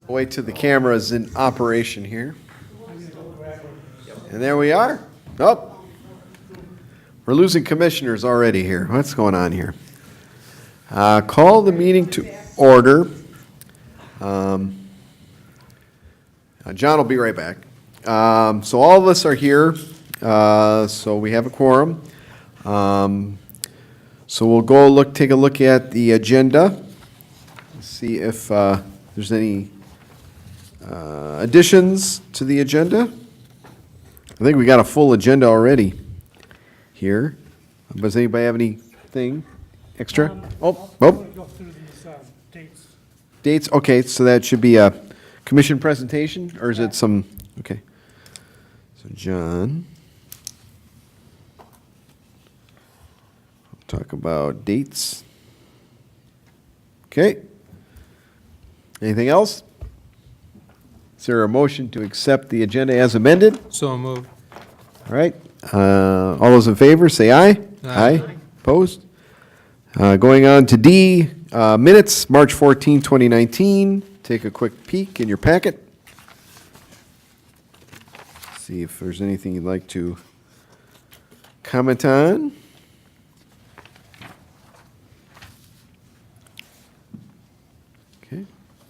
Wait till the camera's in operation here. And there we are. Oh, we're losing commissioners already here. What's going on here? Call the meeting to order. John will be right back. So all of us are here, so we have a quorum. So we'll go take a look at the agenda, see if there's any additions to the agenda. I think we got a full agenda already here. Does anybody have anything extra? Go through these dates. Dates, okay, so that should be a commission presentation, or is it some, okay. So John, we'll talk about dates. Okay. Anything else? Is there a motion to accept the agenda as amended? So moved. All right, all those in favor, say aye. Aye. Opposed? Going on to D, minutes, March 14, 2019. Take a quick peek in your packet. See if there's anything you'd like to comment on. Okay.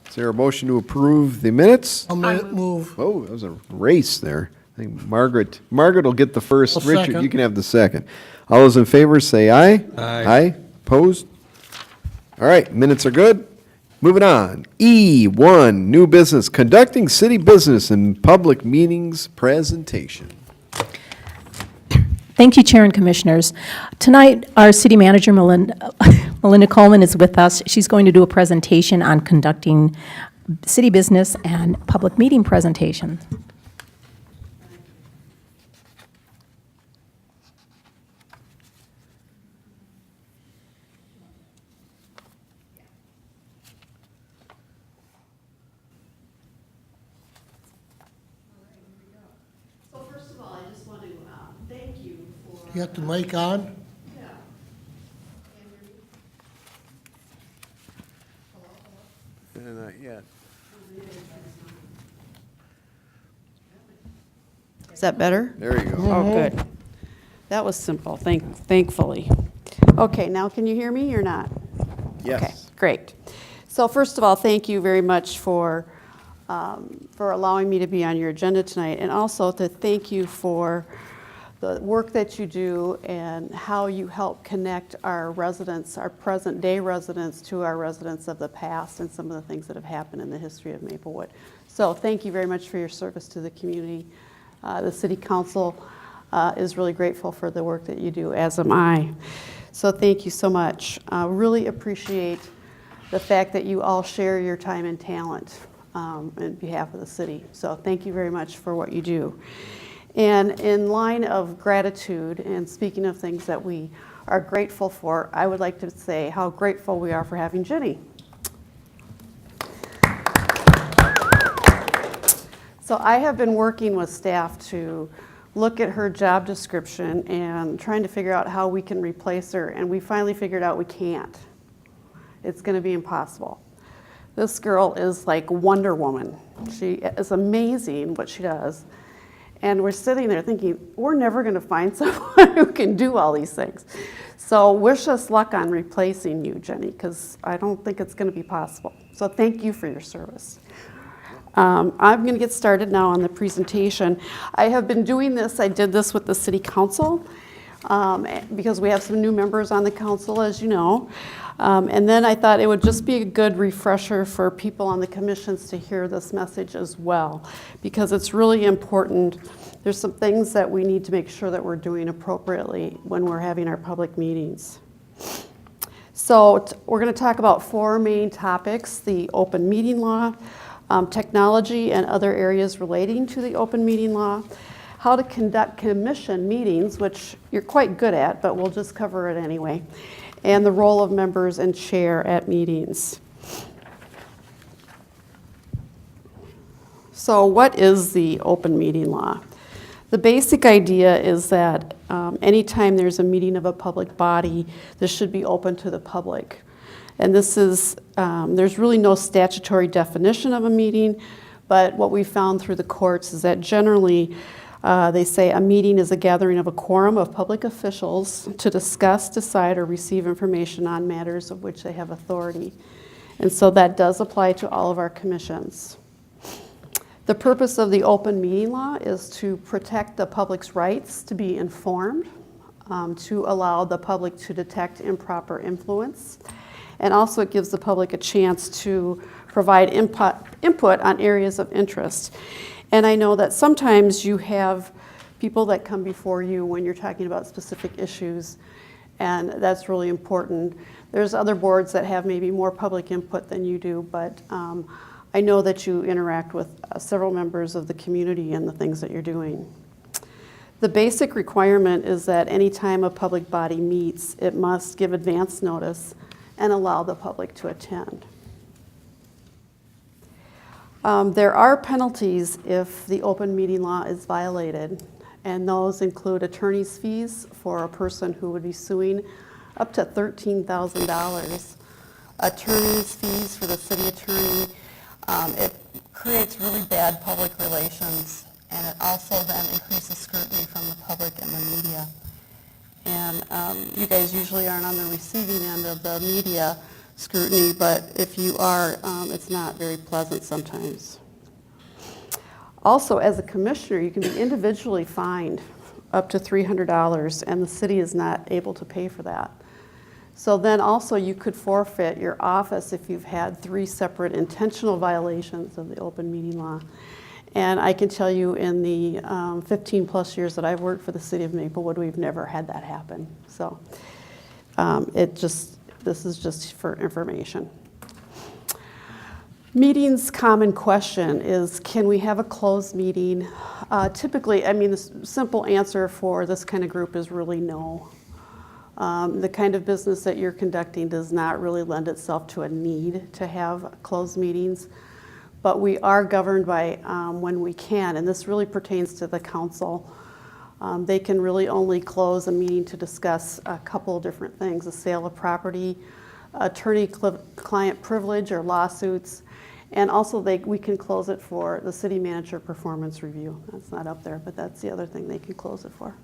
Is there a motion to approve the minutes? I'll move. Oh, that was a race there. I think Margaret will get the first. I'll Richard, second. you can have the second. All those in favor, say aye. Aye. Aye. Opposed? All right, minutes are good. Moving on. E1, new business, conducting city business in public meetings presentation. Thank you, Chair and Commissioners. Tonight, our City Manager, Melinda Coleman, is with us. She's going to do a presentation on conducting city business and public meeting presentation. You got the mic on? Not yet. Is that better? There you go. Oh, good. That was simple, thankfully. Okay, now can you hear me or not? Yes. Okay, great. So first of all, thank you very much for allowing me to be on your agenda tonight, and also to thank you for the work that you do and how you help connect our residents, our present-day residents, to our residents of the past and some of the things that have happened in the history of Maplewood. So thank you very much for your service to the community. The City Council is really grateful for the work that you do, as am I. So thank you so much. Really appreciate the fact that you all share your time and talent on behalf of the city. So thank you very much for what you do. And in line of gratitude, and speaking of things that we are grateful for, I would like to say how grateful we are for having Jenny. So I have been working with staff to look at her job description and trying to figure out how we can replace her, and we finally figured out we can't. It's going to be impossible. This girl is like Wonder Woman. She is amazing what she does. And we're sitting there thinking, we're never going to find someone who can do all these things. So wish us luck on replacing you, Jenny, because I don't think it's going to be possible. So thank you for your service. I'm going to get started now on the presentation. I have been doing this. I did this with the City Council because we have some new members on the council, as you know. And then I thought it would just be a good refresher for people on the commissions to hear this message as well, because it's really important. There's some things that we need to make sure that we're doing appropriately when we're having our public meetings. So we're going to talk about four main topics: the open meeting law, technology and other areas relating to the open meeting law, how to conduct commission meetings, which you're quite good at, but we'll just cover it anyway, and the role of members and chair at meetings. So what is the open meeting law? The basic idea is that anytime there's a meeting of a public body, this should be open to the public. And this is, there's really no statutory definition of a meeting, but what we found through the courts is that generally they say a meeting is a gathering of a quorum of public officials to discuss, decide, or receive information on matters of which they have authority. And so that does apply to all of our commissions. The purpose of the open meeting law is to protect the public's rights to be informed, to allow the public to detect improper influence, and also it gives the public a chance to provide input on areas of interest. And I know that sometimes you have people that come before you when you're talking about specific issues, and that's really important. There's other boards that have maybe more public input than you do, but I know that you interact with several members of the community and the things that you're doing. The basic requirement is that any time a public body meets, it must give advance notice and allow the public to attend. There are penalties if the open meeting law is violated, and those include attorney's fees for a person who would be suing up to $13,000. Attorney's fees for the city attorney. It creates really bad public relations, and it also then increases scrutiny from the public and the media. And you guys usually aren't on the receiving end of the media scrutiny, but if you are, it's not very pleasant sometimes. Also, as a commissioner, you can be individually fined up to $300, and the city is not able to pay for that. So then also you could forfeit your office if you've had 3 separate intentional violations of the open meeting law. And I can tell you in the 15 plus years that I've worked for the city of Maplewood, we've never had that happen. So this is just for information. Meetings common question is, can we have a closed meeting? Typically, I mean, the simple answer for this kind of group is really no. The kind of business that you're conducting does not really lend itself to a need to have closed meetings, but we are governed by when we can, and this really pertains to the council. They can really only close a meeting to discuss a couple of different things: the sale of property, attorney-client privilege or lawsuits, and also we can close it for the city manager performance review. That's not up there, but that's the other thing they can close it for.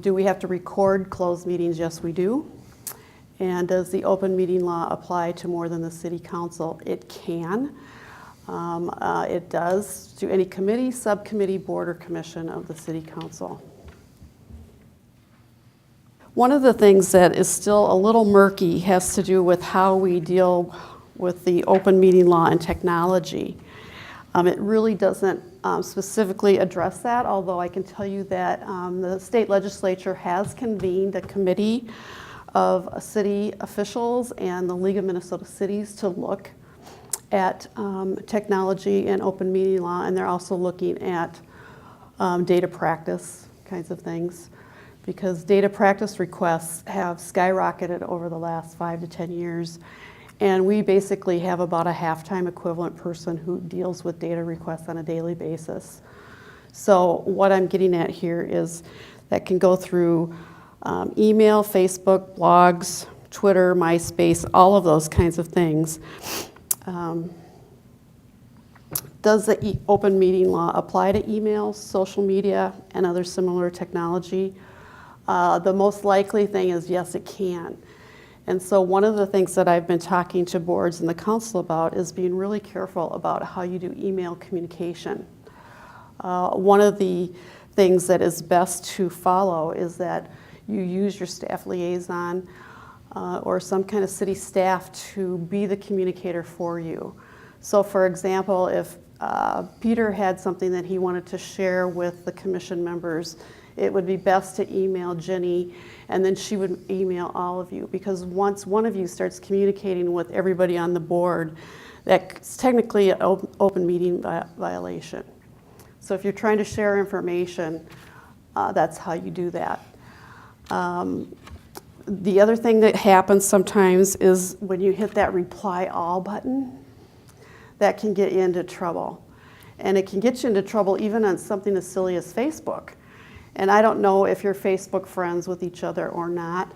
Do we have to record closed meetings? Yes, we do. And does the open meeting law apply to more than the city council? It can. It does to any committee, subcommittee, board, or commission of the city council. One of the things that is still a little murky has to do with how we deal with the open meeting law and technology. It really doesn't specifically address that, although I can tell you that the state legislature has convened a committee of city officials and the League of Minnesota Cities to look at technology and open meeting law, and they're also looking at data practice kinds of things, because data practice requests have skyrocketed over the last 5 to 10 years. And we basically have about a half-time equivalent person who deals with data requests on a daily basis. So what I'm getting at here is that can go through email, Facebook, blogs, Twitter, MySpace, all of those kinds of things. Does the open meeting law apply to emails, social media, and other similar technology? The most likely thing is yes, it can. And so one of the things that I've been talking to boards and the council about is being really careful about how you do email communication. One of the things that is best to follow is that you use your staff liaison or some kind of city staff to be the communicator for you. So for example, if Peter had something that he wanted to share with the commission members, it would be best to email Jenny, and then she would email all of you, because once one of you starts communicating with everybody on the board, that's technically an open meeting violation. So if you're trying to share information, that's how you do that. The other thing that happens sometimes is when you hit that reply all button, that can get you into trouble. And it can get you into trouble even on something as silly as Facebook. And I don't know if you're Facebook friends with each other or not,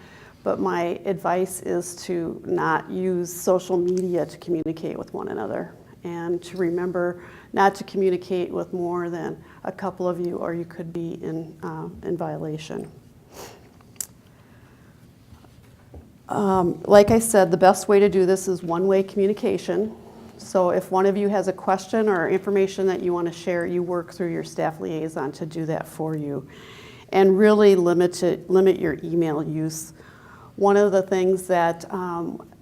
but my advice is to not use social media to communicate with one another, and to remember not to communicate with more than a couple of you, or you could be in violation. Like I said, the best way to do this is one-way communication. So if one of you has a question or information that you want to share, you work through your staff liaison to do that for you. And really limit your email use. One of the things that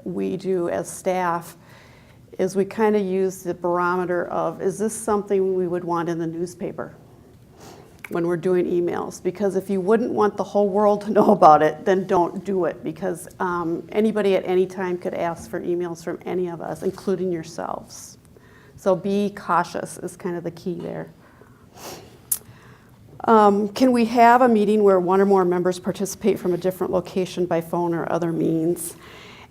we do as staff is we kind of use the barometer of, is this something we would want in the newspaper when we're doing emails? Because if you wouldn't want the whole world to know about it, then don't do it, because anybody at any time could ask for emails from any of us, including yourselves. So be cautious is kind of the key there. Can we have a meeting where one or more members participate from a different location by phone or other means?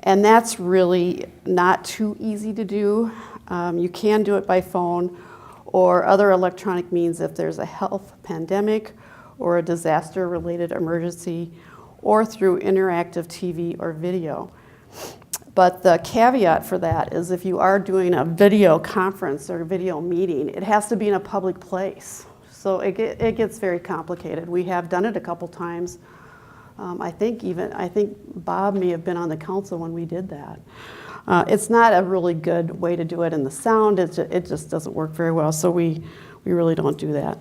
And that's really not too easy to do. You can do it by phone or other electronic means if there's a health pandemic or a disaster-related emergency, or through interactive TV or video. But the caveat for that is if you are doing a video conference or a video meeting, it has to be in a public place. So it gets very complicated. We have done it a couple times. I think Bob may have been on the council when we did that. It's not a really good way to do it, and the sound, it just doesn't work very well, so we really don't do that.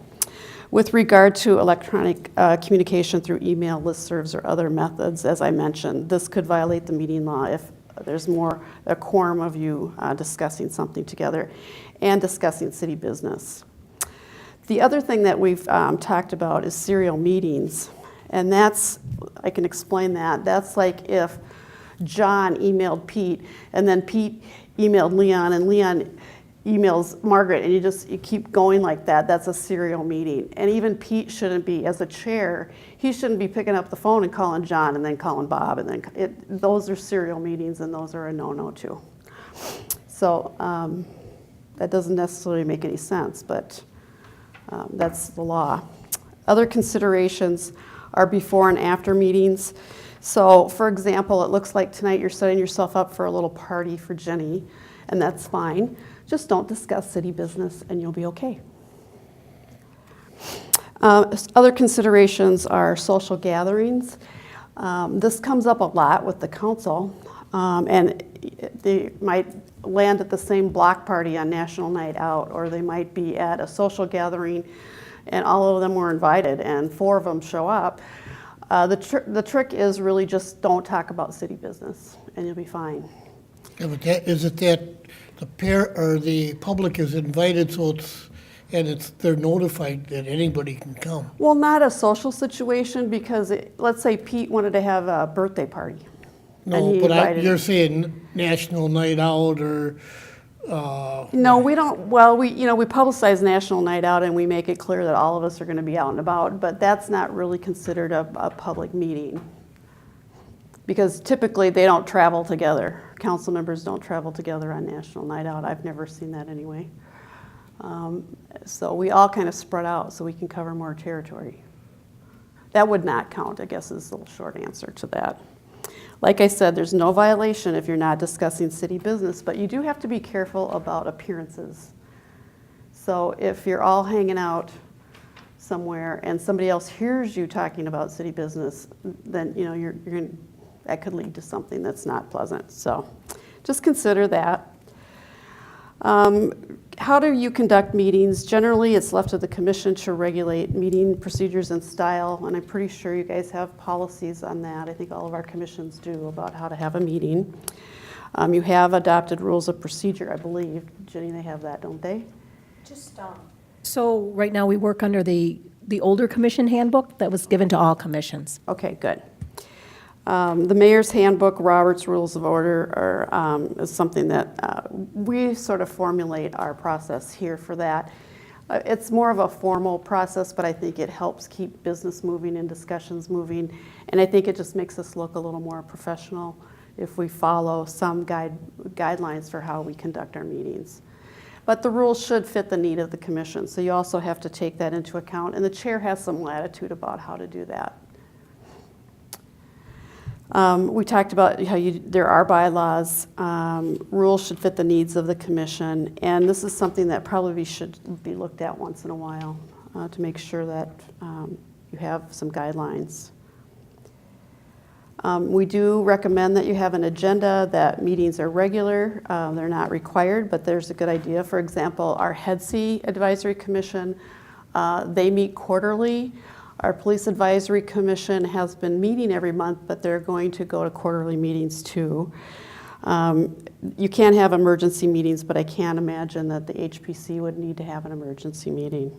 With regard to electronic communication through email, listservs, or other methods, as I mentioned, this could violate the meeting law if there's a quorum of you discussing something together and discussing city business. The other thing that we've talked about is serial meetings. And I can explain that. That's like if John emailed Pete, and then Pete emailed Leon, and Leon emails Margaret, and you keep going like that. That's a serial meeting. And even Pete shouldn't be, as a chair, he shouldn't be picking up the phone and calling John and then calling Bob. And then those are serial meetings, and those are a no-no too. So that doesn't necessarily make any sense, but that's the law. Other considerations are before and after meetings. So, for example, it looks like tonight you're setting yourself up for a little party for Jenny, and that's fine. Just don't discuss city business and you'll be okay. Other considerations are social gatherings. This comes up a lot with the council, and they might land at the same block party on National Night Out, or they might be at a social gathering and all of them were invited and 4 of them show up. The trick is really just don't talk about city business and you'll be fine. Yeah, but is it that the public is invited, so they're notified that anybody can come? Well, not a social situation, because let's say Pete wanted to have a birthday party. No, but you're saying National Night Out or... No, we don't. Well, we publicize National Night Out and we make it clear that all of us are going to be out and about, but that's not really considered a public meeting, because typically they don't travel together. Council members don't travel together on National Night Out. I've never seen that anyway. So we all kind of spread out so we can cover more territory. That would not count, I guess, is the short answer to that. Like I said, there's no violation if you're not discussing city business, but you do have to be careful about appearances. So if you're all hanging out somewhere and somebody else hears you talking about city business, then that could lead to something that's not pleasant. So just consider that. How do you conduct meetings? Generally, it's left to the commission to regulate meeting procedures and style, and I'm pretty sure you guys have policies on that. I think all of our commissions do, about how to have a meeting. You have adopted rules of procedure, I believe. Jenny, they have that, don't they? So right now we work under the older commission handbook that was given to all commissions. Okay, good. The mayor's handbook, Robert's Rules of Order, is something that we sort of formulate our process here for that. It's more of a formal process, but I think it helps keep business moving and discussions moving, and I think it just makes us look a little more professional if we follow some guidelines for how we conduct our meetings. But the rules should fit the need of the commission, so you also have to take that into account, and the chair has some latitude about how to do that. We talked about how there are bylaws, rules should fit the needs of the commission, and this is something that probably should be looked at once in a while to make sure that you have some guidelines. We do recommend that you have an agenda, that meetings are regular. They're not required, but there's a good idea. For example, our HEDC Advisory Commission, they meet quarterly. Our Police Advisory Commission has been meeting every month, but they're going to go to quarterly meetings too. You can't have emergency meetings, but I can't imagine that the HPC would need to have an emergency meeting.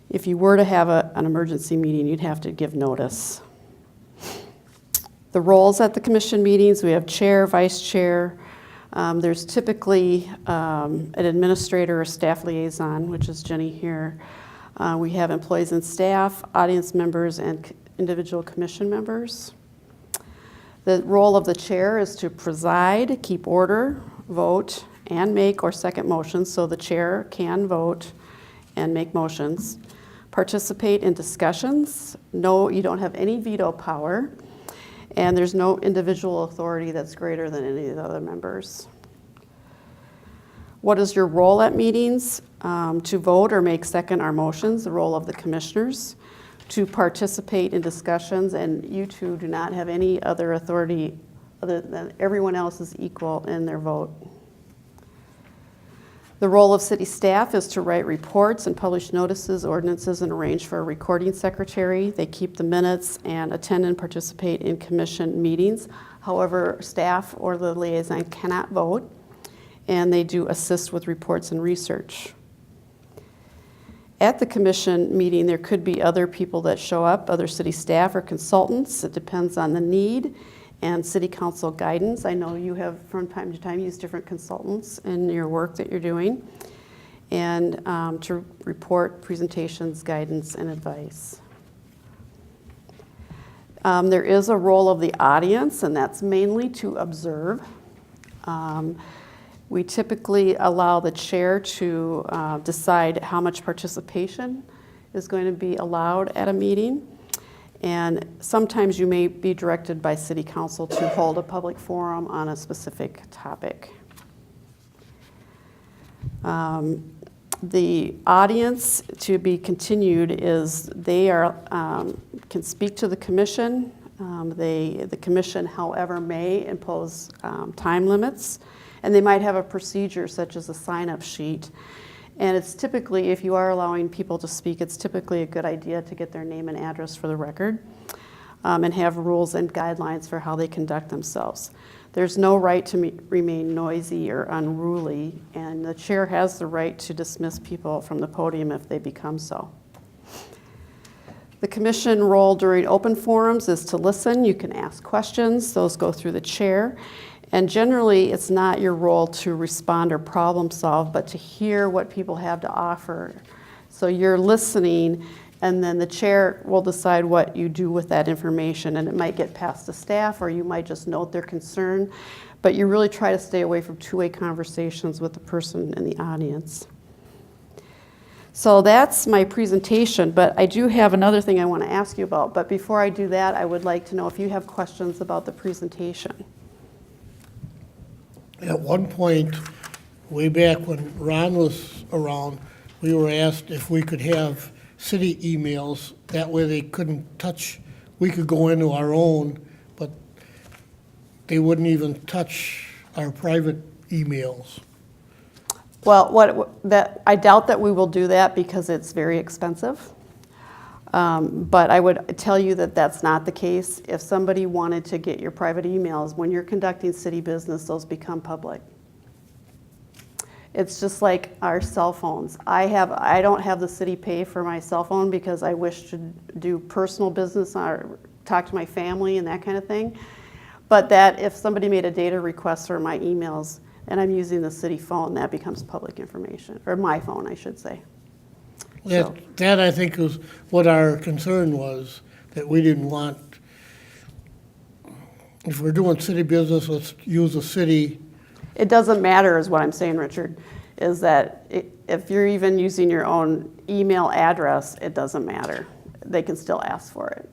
If you were to have an emergency meeting, you'd have to give notice. The roles at the commission meetings, we have chair, vice chair. There's typically an administrator or staff liaison, which is Jenny here. We have employees and staff, audience members, and individual commission members. The role of the chair is to preside, keep order, vote, and make or second motions, so the chair can vote and make motions. Participate in discussions. No, you don't have any veto power, and there's no individual authority that's greater than any of the other members. What is your role at meetings? To vote or make second our motions, the role of the commissioners. To participate in discussions, and you two do not have any other authority other than everyone else is equal in their vote. The role of city staff is to write reports and publish notices, ordinances, and arrange for a recording secretary. They keep the minutes and attend and participate in commission meetings. However, staff or the liaison cannot vote, and they do assist with reports and research. At the commission meeting, there could be other people that show up, other city staff or consultants. It depends on the need and city council guidance. I know you have from time to time used different consultants in your work that you're doing, and to report presentations, guidance, and advice. There is a role of the audience, and that's mainly to observe. We typically allow the chair to decide how much participation is going to be allowed at a meeting. And sometimes you may be directed by city council to hold a public forum on a specific topic. The audience to be continued is they can speak to the commission. The commission, however, may impose time limits. And they might have a procedure such as a sign-up sheet. And it's typically, if you are allowing people to speak, it's typically a good idea to get their name and address for the record, and have rules and guidelines for how they conduct themselves. There's no right to remain noisy or unruly, and the chair has the right to dismiss people from the podium if they become so. The commission role during open forums is to listen. You can ask questions. Those go through the chair. And generally, it's not your role to respond or problem solve, but to hear what people have to offer. So you're listening, and then the chair will decide what you do with that information. And it might get passed to staff, or you might just note their concern. But you really try to stay away from two-way conversations with the person in the audience. So that's my presentation, but I do have another thing I want to ask you about. But before I do that, I would like to know if you have questions about the presentation. At one point, way back when Ron was around, we were asked if we could have city emails. That way they couldn't touch, we could go into our own, but they wouldn't even touch our private emails. Well, I doubt that we will do that because it's very expensive. But I would tell you that that's not the case. If somebody wanted to get your private emails, when you're conducting city business, those become public. It's just like our cell phones. I don't have the city pay for my cell phone because I wish to do personal business or talk to my family and that kind of thing. But that if somebody made a data request for my emails and I'm using the city phone, that becomes public information, or my phone, I should say. That I think was what our concern was, that we didn't want, if we're doing city business, let's use the city. It doesn't matter is what I'm saying, Richard, is that if you're even using your own email address, it doesn't matter. They can still ask for it.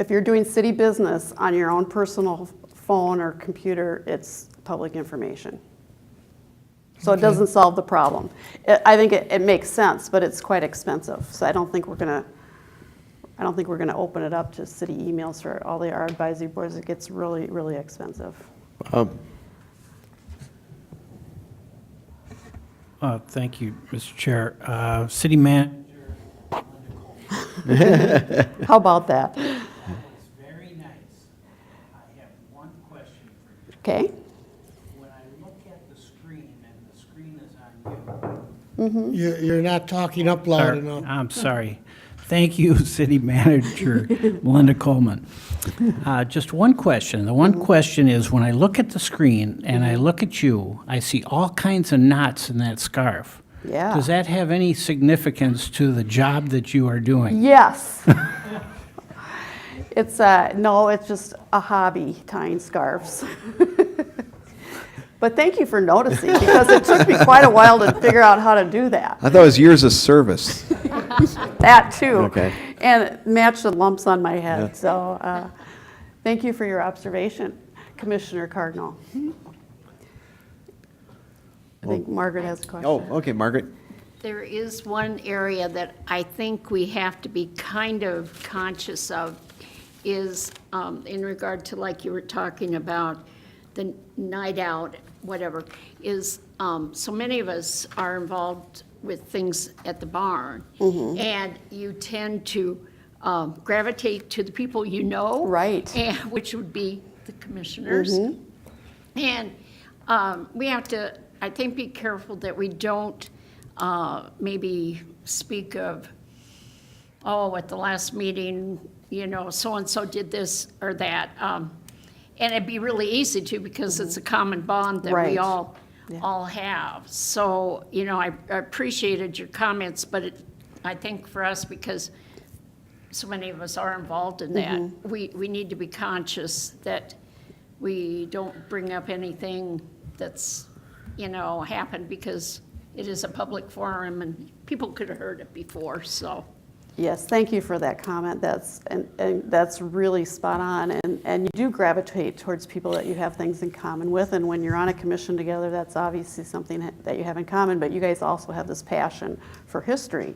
if you're doing city business on your own personal phone or computer, it's public information. So it doesn't solve the problem. I think it makes sense, but it's quite expensive. So I don't think we're gonna open it up to city emails for all our advisory boards. It gets really, really expensive. Thank you, Mr. Chair. City manager. How about that? It's very nice. I have one question for you. Okay. When I look at the screen and the screen is on you. You're not talking up loud enough. I'm sorry. Thank you, City Manager Melinda Coleman. Just one question. The one question is, when I look at the screen and I look at you, I see all kinds of knots in that scarf. Yeah. Does that have any significance to the job that you are doing? Yes. It's no, it's just a hobby, tying scarves. But thank you for noticing, because it took me quite a while to figure out how to do that. I thought it was years of service. That too. Okay. And match the lumps on my head. So thank you for your observation, Commissioner Cardinal. I think Margaret has a question. Oh, okay, Margaret. There is one area that I think we have to be kind of conscious of is in regard to, like you were talking about, the night out, whatever, is so many of us are involved with things at the barn. And you tend to gravitate to the people you know. Right. And, which would be the commissioners. And we have to, I think, be careful that we don't maybe speak of, oh, at the last meeting, you know, so-and-so did this or that. And it'd be really easy to, because it's a common bond that Right. we all have. So, you know, I appreciated your comments, but I think for us, because so many of us are involved in that, we need to be conscious that we don't bring up anything that's, you know, happened, because it is a public forum and people could have heard it before, so. Yes, thank you for that comment. And that's really spot on. And you do gravitate towards people that you have things in common with. And when you're on a commission together, that's obviously something that you have in common. But you guys also have this passion for history.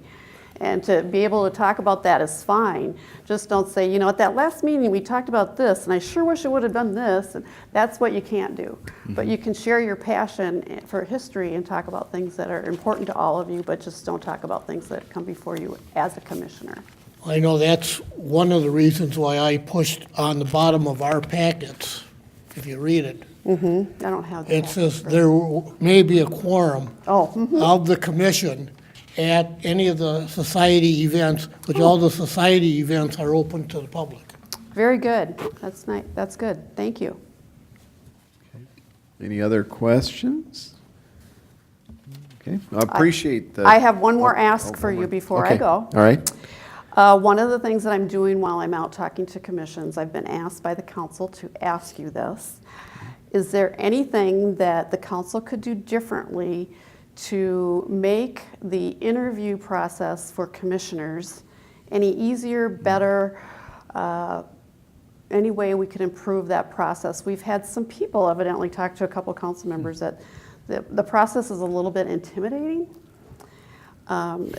And to be able to talk about that is fine. Just don't say, you know, at that last meeting we talked about this, and I sure wish I would have done this. And that's what you can't do. But you can share your passion for history and talk about things that are important to all of you, but just don't talk about things that come before you as a commissioner. I know that's one of the reasons why I pushed on the bottom of our packets, if you read it. I don't have that. It says there may be a quorum of the commission at any of the society events, which all the society events are open to the public. Very good. That's nice. That's good. Thank you. Any other questions? Okay, I appreciate the. I have one more ask for you before I Okay. go. All right. One of the things that I'm doing while I'm out talking to commissions, I've been asked by the council to ask you this. Is there anything that the council could do differently to make the interview process for commissioners any easier, better, any way we could improve that process? We've had some people evidently talk to a couple council members that the process is a little bit intimidating.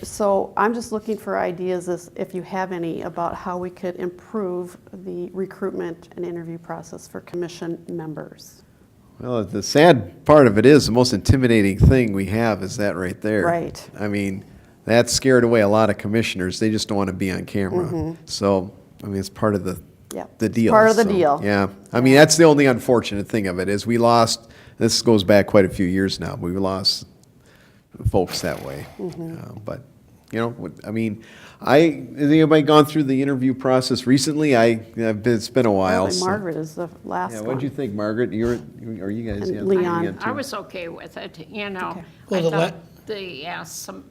So I'm just looking for ideas, if you have any, about how we could improve the recruitment and interview process for commission members. Well, the sad part of it is, the most intimidating thing we have is that right there. Right. I mean, that scared away a lot of commissioners. They just don't want to be on camera. So, I mean, it's part of the Yep. deal. Part of the So, deal. Yeah. I mean, that's the only unfortunate thing of it, is we lost, this goes back quite a few years now, we lost folks that way. But, you know, I mean, has anybody gone through the interview process recently? It's been a while. Probably so- Margaret is the last Yeah, one. what'd you think, Margaret? Are you guys? And yeah, Leon. you I was okay with it, you know. Okay. Well, I the thought they asked some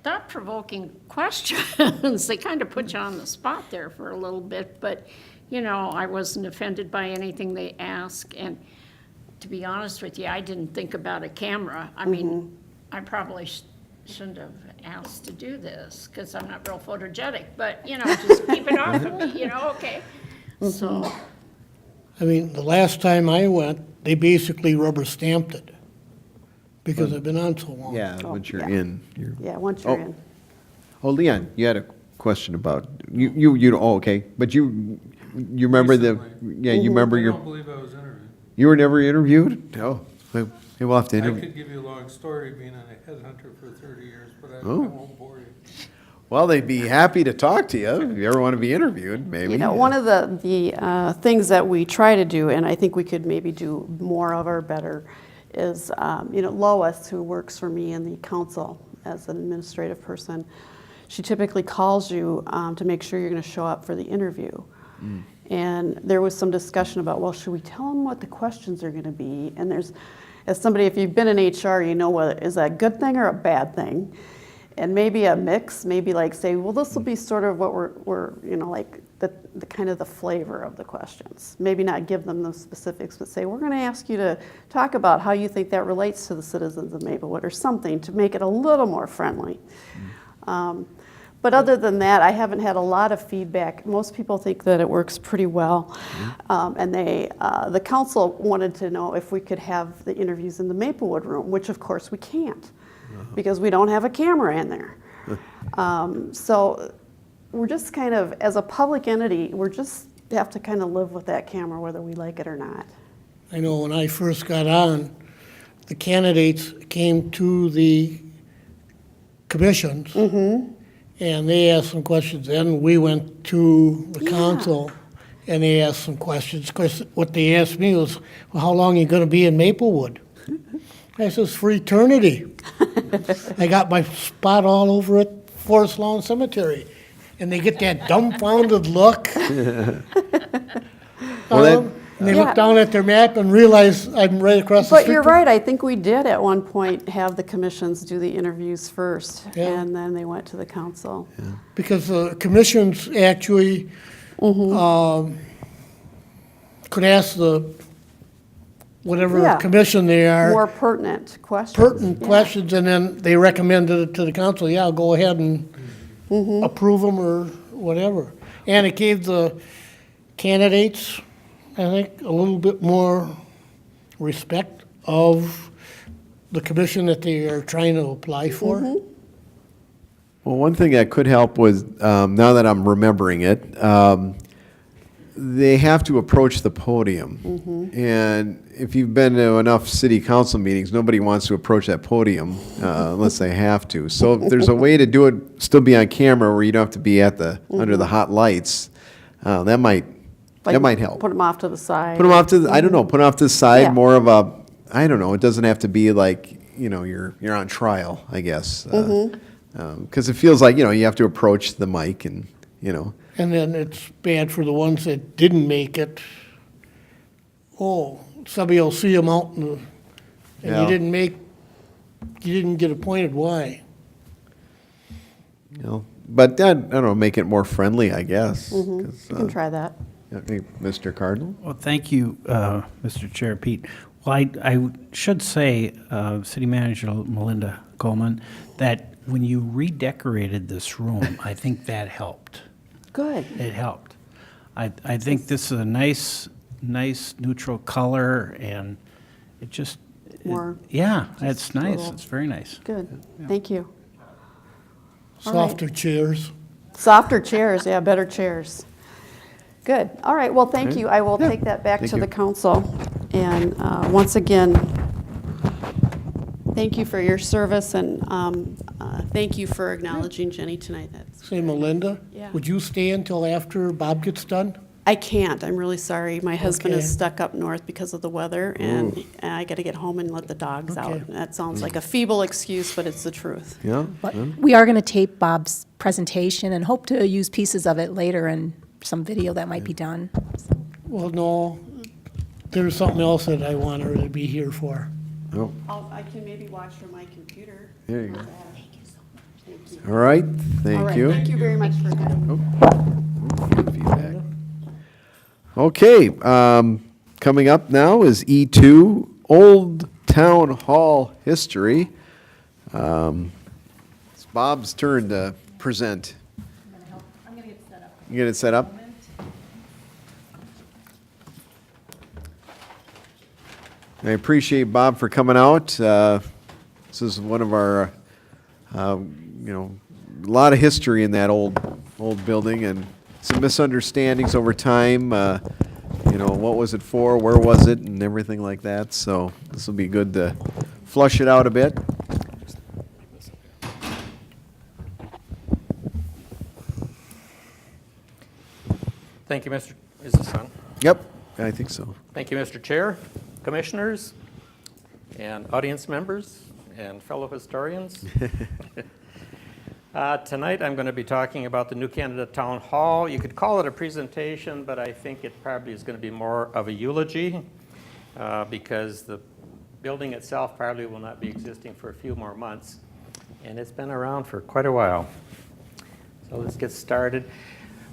thought-provoking questions. They kind of put you on the spot there for a little bit, but, you know, I wasn't offended by anything they asked. And to be honest with you, I didn't think about a camera. I mean, I probably shouldn't have asked to do this, because I'm not real photogenic, but, just keep it off of me, okay? So, I mean, the last time I went, they basically rubber stamped it because I've been on so long. Yeah, once you're yeah. in, you're. Yeah, once you're Oh. in. Oh, Leon, you had a question about, oh, okay, but you remember Recently. you remember I your, don't believe I was interviewed. you were never interviewed? Oh, we'll have to I interview. could give you a long story being a headhunter for 30 years, but I Oh. won't bore you. Well, they'd be happy to talk to you if you ever want to be interviewed, maybe. One of the things that we try to do, and I think we could maybe do more of or better, is, Lois, who works for me in the council as an administrative person, she typically calls you to make sure you're going to show up for the interview. And there was some discussion about, well, should we tell them what the questions are going to be? And there's, as somebody, if you've been in HR, you know whether is that a good thing or a bad thing. And maybe a mix, maybe like say, well, this will be sort of what we're like the kind of the flavor of the questions. Maybe not give them the specifics, but say, we're going to ask you to talk about how you think that relates to the citizens of Maplewood or something to make it a little more friendly. But other than that, I haven't had a lot of feedback. Most people think that it works pretty well. And the council wanted to know if we could have the interviews in the Maplewood room, which of course we can't because we don't have a camera in there. So we're just kind of, as a public entity, we're just have to kind of live with that camera whether we like it or not. I know when I first got on, the candidates came to the commissions, and they asked some questions. Then we went to the council, and they asked some questions. Of course, what they asked me was, well, how long are you going to be in Maplewood? I says, for eternity. I got my spot all over at Forest Lawn Cemetery. And they get that dumbfounded look. Well, And they Yeah. look down at their map and realize I'm right across the But street. you're from- right, I think we did at one point have the commissions do the interviews first, Yeah. and then they went to the council. Because the commissions actually could ask the, whatever Yeah. commission they are, More pertinent questions. pertinent Yeah. questions, and then they recommended it to the council, yeah, I'll go ahead and approve them or whatever. And it gave the candidates, I think, a little bit more respect of the commission that they are trying to apply for. Well, one thing that could help was, now that I'm remembering it, they have to approach the podium. And if you've been to enough city council meetings, nobody wants to approach that podium unless they have to. So if there's a way to do it, still be on camera where you don't have to be at the, under the hot lights, that might help. Put them off to the side. Put them off to, I don't know, put them off to the side, Yeah. more of a, I don't know, it doesn't have to be like, you're on trial, I guess. Because it feels like, you have to approach the mic and, And then it's bad for the ones that didn't make it. Oh, somebody will see them out and Yeah. you didn't get appointed, why? But that, I don't know, make it more friendly, I guess. 'cause, You can try that. hey, Mr. Cardinal? Well, thank you, Mr. Chair Pete. Well, I should say, City Manager Melinda Coleman, that when you redecorated this room, I think that helped. Good. It helped. I think this is a nice neutral color, and it just, More yeah, it's nice. little- It's very nice. Good. Thank you. All right. Softer chairs. Softer chairs, yeah, better chairs. Good. All right, well, thank Okay. you. I will Yeah. take that back Thank to you. the council. And once again, thank you for your service, and thank you for acknowledging Jenny tonight. That's, Say, Melinda, Yeah. would you stay until after Bob gets done? I can't, I'm really sorry. My husband is Okay. stuck up north because of the weather, and I got to get home and let the dogs out. Okay. That sounds like a feeble excuse, but it's the truth. Yeah? But we are going to tape Bob's presentation and hope to use pieces of it later in some video that might be done. Well, no, there's something else that I want her to be here for. Oh, I can maybe watch from my computer. there you go. Thank you so much. Thank you. All right, All thank right, you. Thank you very much for coming. Good feedback. Okay, coming up now is E2, Old Town Hall History. Bob's turn to present. I'm going to get set up. You get it set up? I appreciate Bob for coming out. This is one of our, a lot of history in that old building and some misunderstandings over time. What was it for, where was it, and everything like that. So this will be good to flush it out a bit. Thank you, Mr. Is this on? Yep, I think so. Thank you, Mr. Chair, Commissioners, and audience members, and fellow historians. Tonight, I'm going to be talking about the New Canada Town Hall. You could call it a presentation, but I think it probably is going to be more of a eulogy because the building itself probably will not be existing for a few more months, and it's been around for quite a while. So let's get started.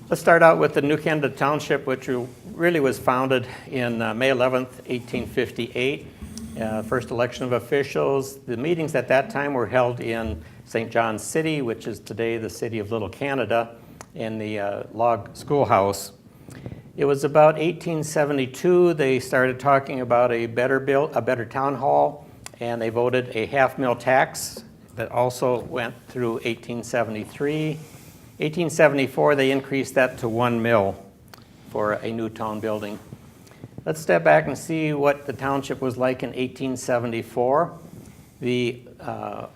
Let's start out with the New Canada Township, which really was founded in May 11th, 1858. First election of officials. The meetings at that time were held in St. John's City, which is today the city of Little Canada, in the log schoolhouse. It was about 1872 they started talking about a better town hall, and they voted a half-mill tax that also went through 1873. 1874, they increased that to 1 mill for a new town building. Let's step back and see what the township was like in 1874. The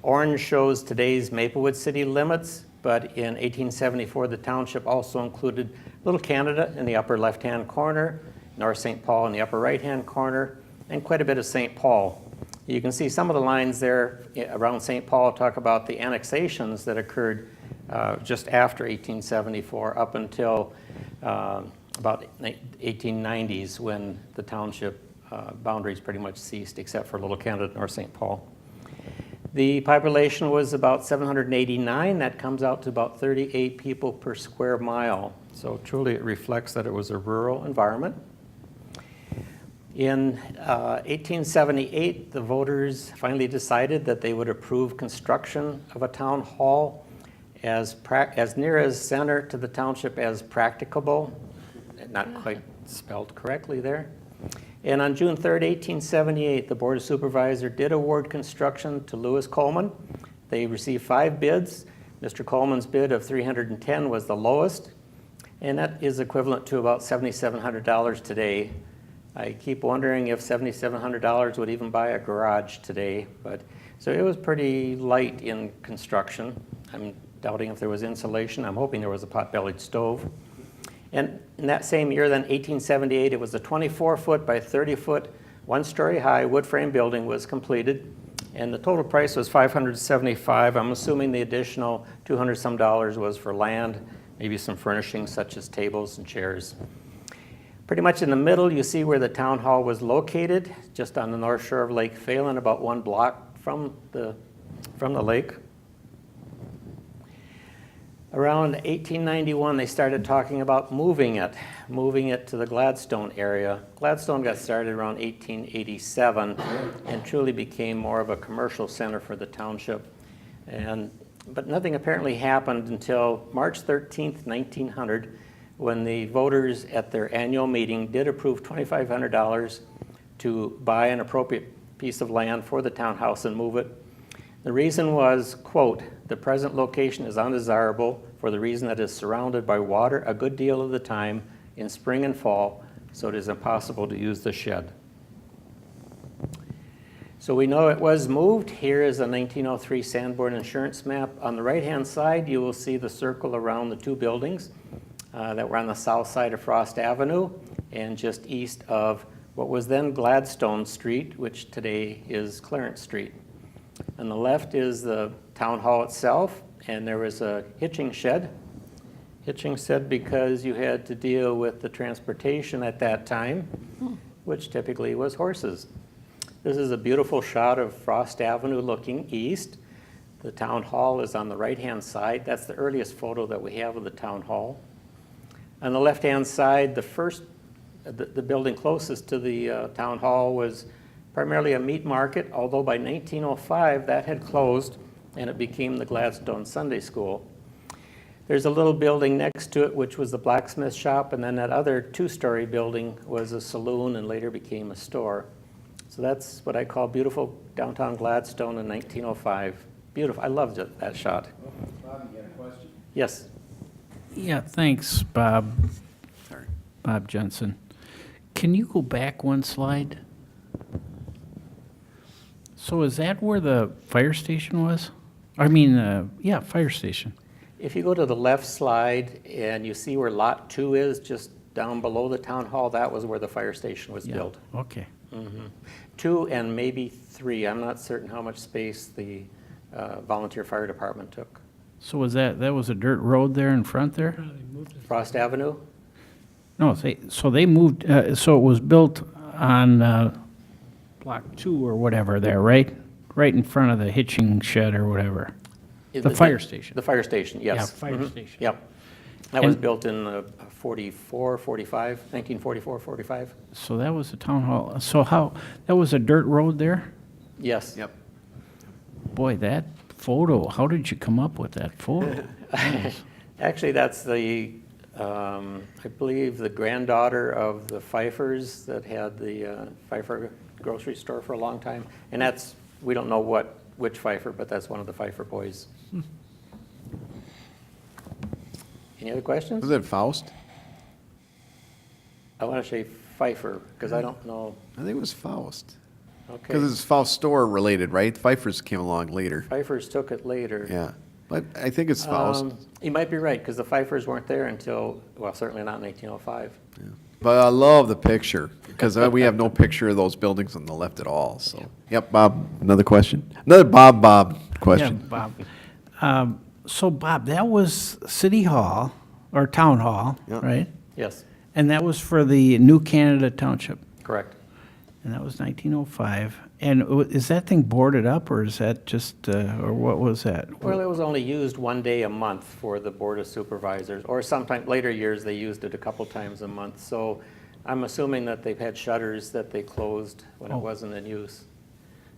orange shows today's Maplewood city limits, but in 1874, the township also included Little Canada in the upper left-hand corner, North St. Paul in the upper right-hand corner, and quite a bit of St. Paul. You can see some of the lines there around St. Paul talk about the annexations that occurred just after 1874 up until about 1890s when the township boundaries pretty much ceased except for Little Canada, North St. Paul. The population was about 789. That comes out to about 38 people per square mile. So truly it reflects that it was a rural environment. In 1878, the voters finally decided that they would approve construction of a town hall as near as center to the township as practicable. Not quite spelled correctly there. And on June 3rd, 1878, the Board of Supervisors did award construction to Lewis Coleman. They received 5 bids. Mr. Coleman's bid of $310 was the lowest, and that is equivalent to about $7,700 today. I keep wondering if $7,700 would even buy a garage today, but so it was pretty light in construction. I'm doubting if there was insulation. I'm hoping there was a pot-bellied stove. And in that same year, then 1878, it was a 24-foot by 30-foot, 1-story high wood frame building was completed, and the total price was $575. I'm assuming the additional $200-some was for land, maybe some furnishings such as tables and chairs. Pretty much in the middle, you see where the town hall was located, just on the north shore of Lake Phelan, about 1 block from the lake. Around 1891, they started talking about moving it to the Gladstone area. Gladstone got started around 1887 and truly became more of a commercial center for the township. But nothing apparently happened until March 13th, 1900, when the voters at their annual meeting did approve $2,500 to buy an appropriate piece of land for the townhouse and move it. The reason was, quote, "The present location is undesirable for the reason that it is surrounded by water a good deal of the time in spring and fall, so it is impossible to use the shed." So we know it was moved. Here is a 1903 Sanborn insurance map. On the right-hand side, you will see the circle around the 2 buildings that were on the south side of Frost Avenue and just east of what was then Gladstone Street, which today is Clarence Street. On the left is the town hall itself, and there was a hitching shed. Hitching shed because you had to deal with the transportation at that time, which typically was horses. This is a beautiful shot of Frost Avenue looking east. The town hall is on the right-hand side. That's the earliest photo that we have of the town hall. On the left-hand side, the building closest to the town hall was primarily a meat market, although by 1905 that had closed and it became the Gladstone Sunday School. There's a little building next to it, which was the blacksmith shop, and then that other two-story building was a saloon and later became a store. So that's what I call beautiful downtown Gladstone in 1905. Beautiful. I loved it, that shot. Bob, you got a question? Yes. Yeah, thanks, Bob. Sorry. Bob Jensen. Can you go back one slide? So is that where the fire station was? I mean, yeah, fire station. If you go to the left slide and you see where Lot 2 is, just down below the town hall, that was where the fire station was Yeah, built. okay. 2 and maybe 3. I'm not certain how much space the volunteer fire department took. So was that was a dirt road there in front there? Frost Avenue? No, so they moved, so it was built on Block 2 or whatever there, right? Right in front of the hitching shed or whatever. The fire station. The fire station, yes. Yeah, fire Mhm. station. Yep. That was And- built in 44, 45, 1944, 45. So that was the town hall. So that was a dirt road there? Yes. Yep. Boy, that photo, how did you come up with that photo? Actually, that's the, I believe, the granddaughter of the Pfeiffers that had the Pfeiffer grocery store for a long time. And that's, we don't know which Pfeiffer, but that's one of the Pfeiffer boys. Any other questions? Was it Faust? I want to say Pfeiffer, because I don't know. I think it was Faust. Okay. Because it's Faust store related, right? Pfeiffer's came along later. Pfeiffers took it later. Yeah. But I think it's Faust. You might be right, because the Pfeiffers weren't there until, well, certainly not in 1905. But I love the picture because we have no picture of those buildings on the left at all. So, yep, Bob, another question? Another Bob question. Yeah, Bob. So Bob, that was City Hall, or Town Hall, Yeah. right? Yes, And that was for the New Canada Township, correct. and that was 1905. And is that thing boarded up, or is that just, or what was that? Well, it was only used one day a month for the Board of Supervisors, or sometime later years, they used it a couple times a month. So I'm assuming that they've had shutters that they closed when it wasn't in use.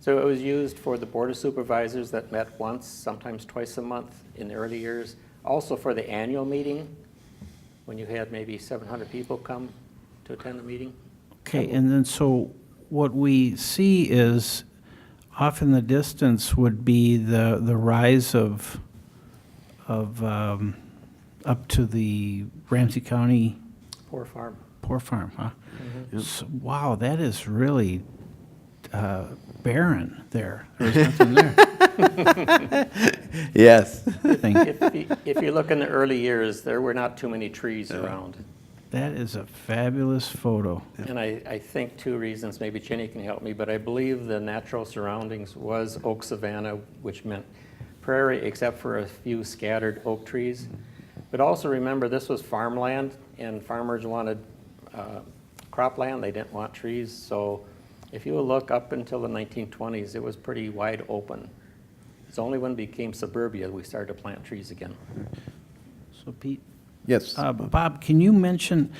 So it was used for the Board of Supervisors that met once, sometimes twice a month in the early years. Also for the annual meeting, when you had maybe 700 people come to attend the meeting. Okay, and then so what we see is off in the distance would be the rise of up to the Ramsey County Poor farm. Poor Farm, huh? So, wow, that is really barren there. There's nothing there. Yes. Thing. If you look in the early years, there were not too many trees around. That is a fabulous photo. And I think two reasons, maybe Chinny can help me, but I believe the natural surroundings was oak savanna, which meant prairie except for a few scattered oak trees. But also remember, this was farmland, and farmers wanted cropland, they didn't want trees. So if you look up until the 1920s, it was pretty wide open. It's only when it became suburbia we started to plant trees again. So Pete, Yes. Bob, can you mention,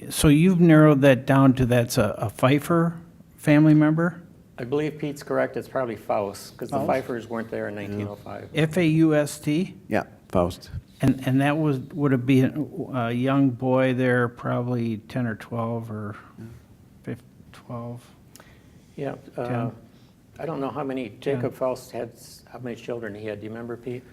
so you've narrowed that down to that's a Pfeiffer family member? I believe Pete's correct, it's probably Faust, because the Pfeiffers weren't there in 1905. F-A-U-S-T? Yeah, Faust. And that would it be a young boy there, probably 10 or 12 or 12? Yeah, Tim? I don't know how many, Jacob Faust had, how many children he had, do you remember, Pete?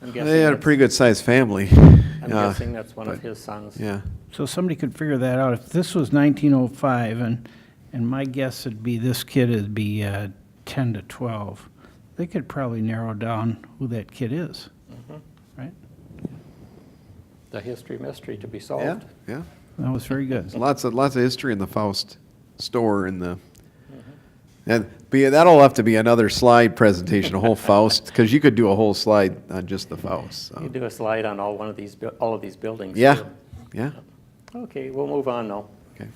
I'm guessing They had a that's- pretty good sized family. I'm Uh, guessing that's one of but- his sons. Yeah. So somebody could figure that out. If this was 1905, and my guess would be this kid would be 10 to 12, they could probably narrow down who that kid is, right? The history mystery to be Yeah, solved. yeah. That was very good. Lots of history in the Faust store and the. And that'll have to be another slide presentation, a whole Faust, because you could do a whole slide on just the Faust. You So. do a slide on all of these buildings. Yeah, too. yeah. Okay, we'll move on now. Okay.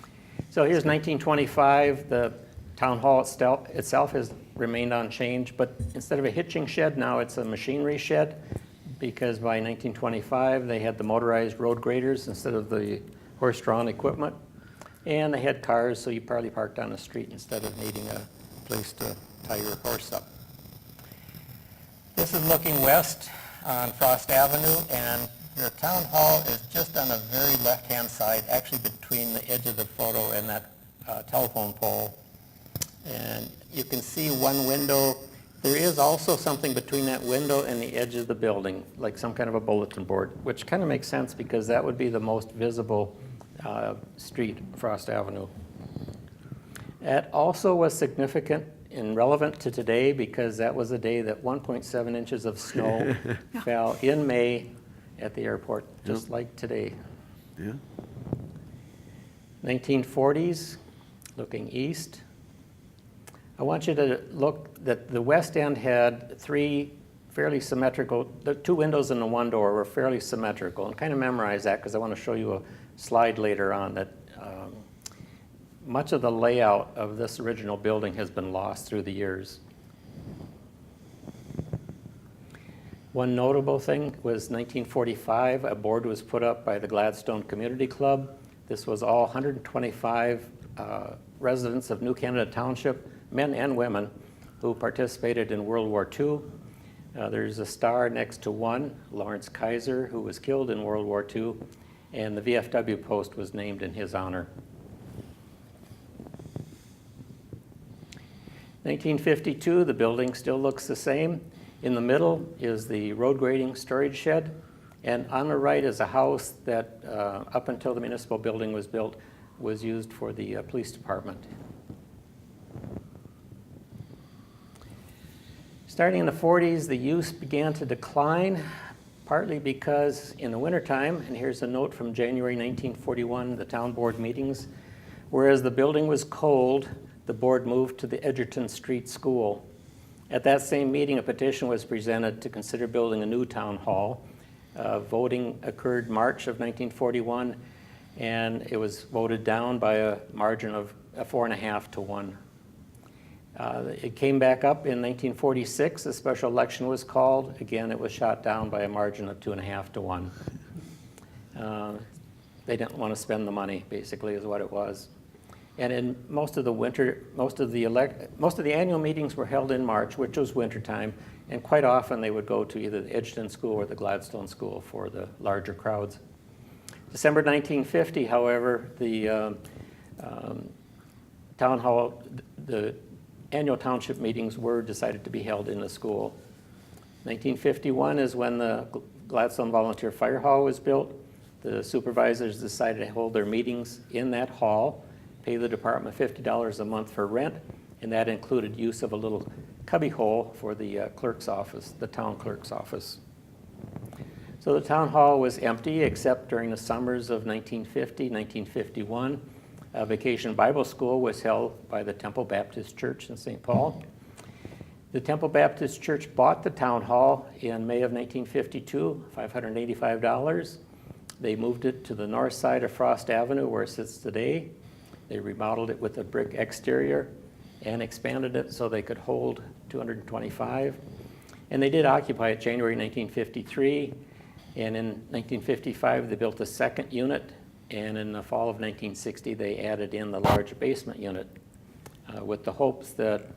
So here's 1925. The town hall itself has remained unchanged, but instead of a hitching shed, now it's a machinery shed, because by 1925, they had the motorized road graders instead of the horse-drawn equipment. And they had cars, so you probably parked on the street instead of needing a place to tie your horse up. This is looking west on Frost Avenue, and the town hall is just on the very left-hand side, actually between the edge of the photo and that telephone pole. And you can see one window. There is also something between that window and the edge of the building, like some kind of a bulletin board, which kind of makes sense because that would be the most visible street, Frost Avenue. That also was significant and relevant to today because that was a day that 1.7 inches of snow fell in May at the airport, just like today. Yeah. 1940s, looking east. I want you to look that the west end had three fairly symmetrical, the two windows and the one door were fairly symmetrical, and kind of memorize that because I want to show you a slide later on that much of the layout of this original building has been lost through the years. One notable thing was 1945, a board was put up by the Gladstone Community Club. This was all 125 residents of New Canada Township, men and women, who participated in World War II. There's a star next to one, Lawrence Kaiser, who was killed in World War II, and the VFW post was named in his honor. 1952, the building still looks the same. In the middle is the road grading storage shed, and on the right is a house that, up until the municipal building was built, was used for the police department. Starting in the 40s, the use began to decline, partly because in the wintertime, and here's a note from January 1941, the town board meetings, whereas the building was cold, the board moved to the Edgerton Street School. At that same meeting, a petition was presented to consider building a new town hall. Voting occurred March of 1941, and it was voted down by a margin of 4.5 to 1. It came back up in 1946. A special election was called. Again, it was shot down by a margin of 2.5 to 1. They didn't want to spend the money, basically, is what it was. And in most of the annual meetings were held in March, which was wintertime, and quite often they would go to either the Edgerton School or the Gladstone School for the larger crowds. December 1950, however, the town hall, the annual township meetings were decided to be held in the school. 1951 is when the Gladstone Volunteer Fire Hall was built. The supervisors decided to hold their meetings in that hall, pay the department $50 a month for rent, and that included use of a little cubby hole for the clerk's office, the town clerk's office. So the town hall was empty except during the summers of 1950, 1951. A vacation Bible school was held by the Temple Baptist Church in St. Paul. The Temple Baptist Church bought the town hall in May of 1952, $585. They moved it to the north side of Frost Avenue where it sits today. They remodeled it with a brick exterior and expanded it so they could hold 225. And they did occupy it January 1953. And in 1955, they built a second unit. And in the fall of 1960, they added in the large basement unit with the hopes that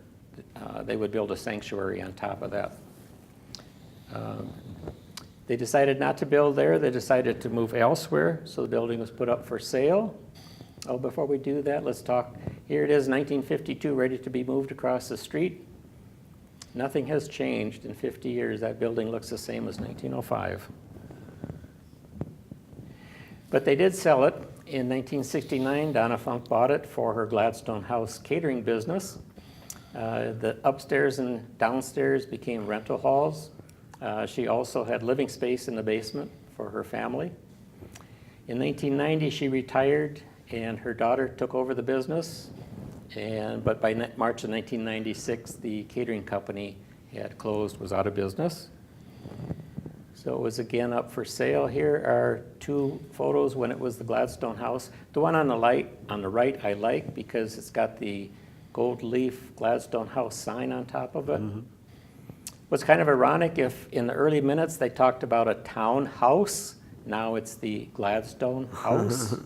they would build a sanctuary on top of that. They decided not to build there. They decided to move elsewhere. So the building was put up for sale. Oh, before we do that, let's talk. Here it is, 1952, ready to be moved across the street. Nothing has changed in 50 years. That building looks the same as 1905. But they did sell it. In 1969, Donna Funk bought it for her Gladstone House catering business. The upstairs and downstairs became rental halls. She also had living space in the basement for her family. In 1990, she retired, and her daughter took over the business. But by March of 1996, the catering company had closed, was out of business. So it was again up for sale. Here are two photos when it was the Gladstone House. The one on the right I like because it's got the gold leaf Gladstone House sign on top of it. Mm-hmm. What's kind of ironic, if in the early minutes they talked about a town house, now it's the Gladstone House.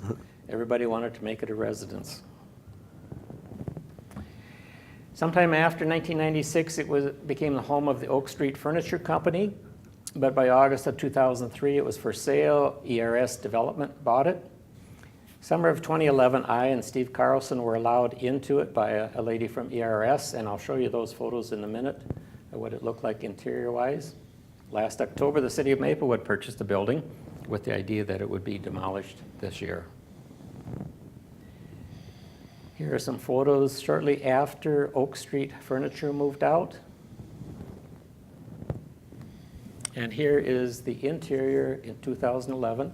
Everybody wanted to make it a residence. Sometime after 1996, became the home of the Oak Street Furniture Company, but by August of 2003, it was for sale. ERS Development bought it. Summer of 2011, I and Steve Carlson were allowed into it by a lady from ERS, and I'll show you those photos in a minute of what it looked like interior-wise. Last October, the city of Maplewood purchased the building with the idea that it would be demolished this year. Here are some photos shortly after Oak Street Furniture moved out. And here is the interior in 2011.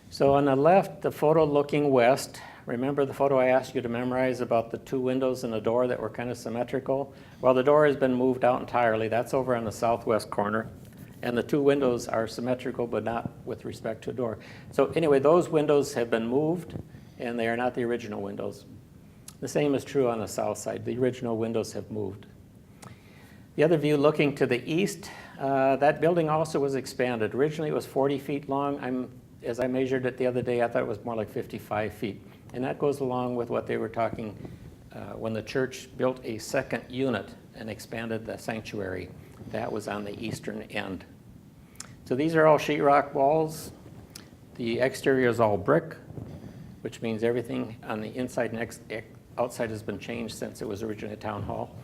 So on the left, the photo looking west. Remember the photo I asked you to memorize about the two windows and the door that were kind of symmetrical? Well, the door has been moved out entirely. That's over on the southwest corner. And the two windows are symmetrical, but not with respect to a door. So anyway, those windows have been moved, and they are not the original windows. The same is true on the south side. The original windows have moved. The other view looking to the east, that building also was expanded. Originally, it was 40 feet long. As I measured it the other day, I thought it was more like 55 feet. And that goes along with what they were talking when the church built a second unit and expanded the sanctuary. That was on the eastern end. So these are all sheetrock walls. The exterior is all brick, which means everything on the inside and outside has been changed since it was originally a town hall.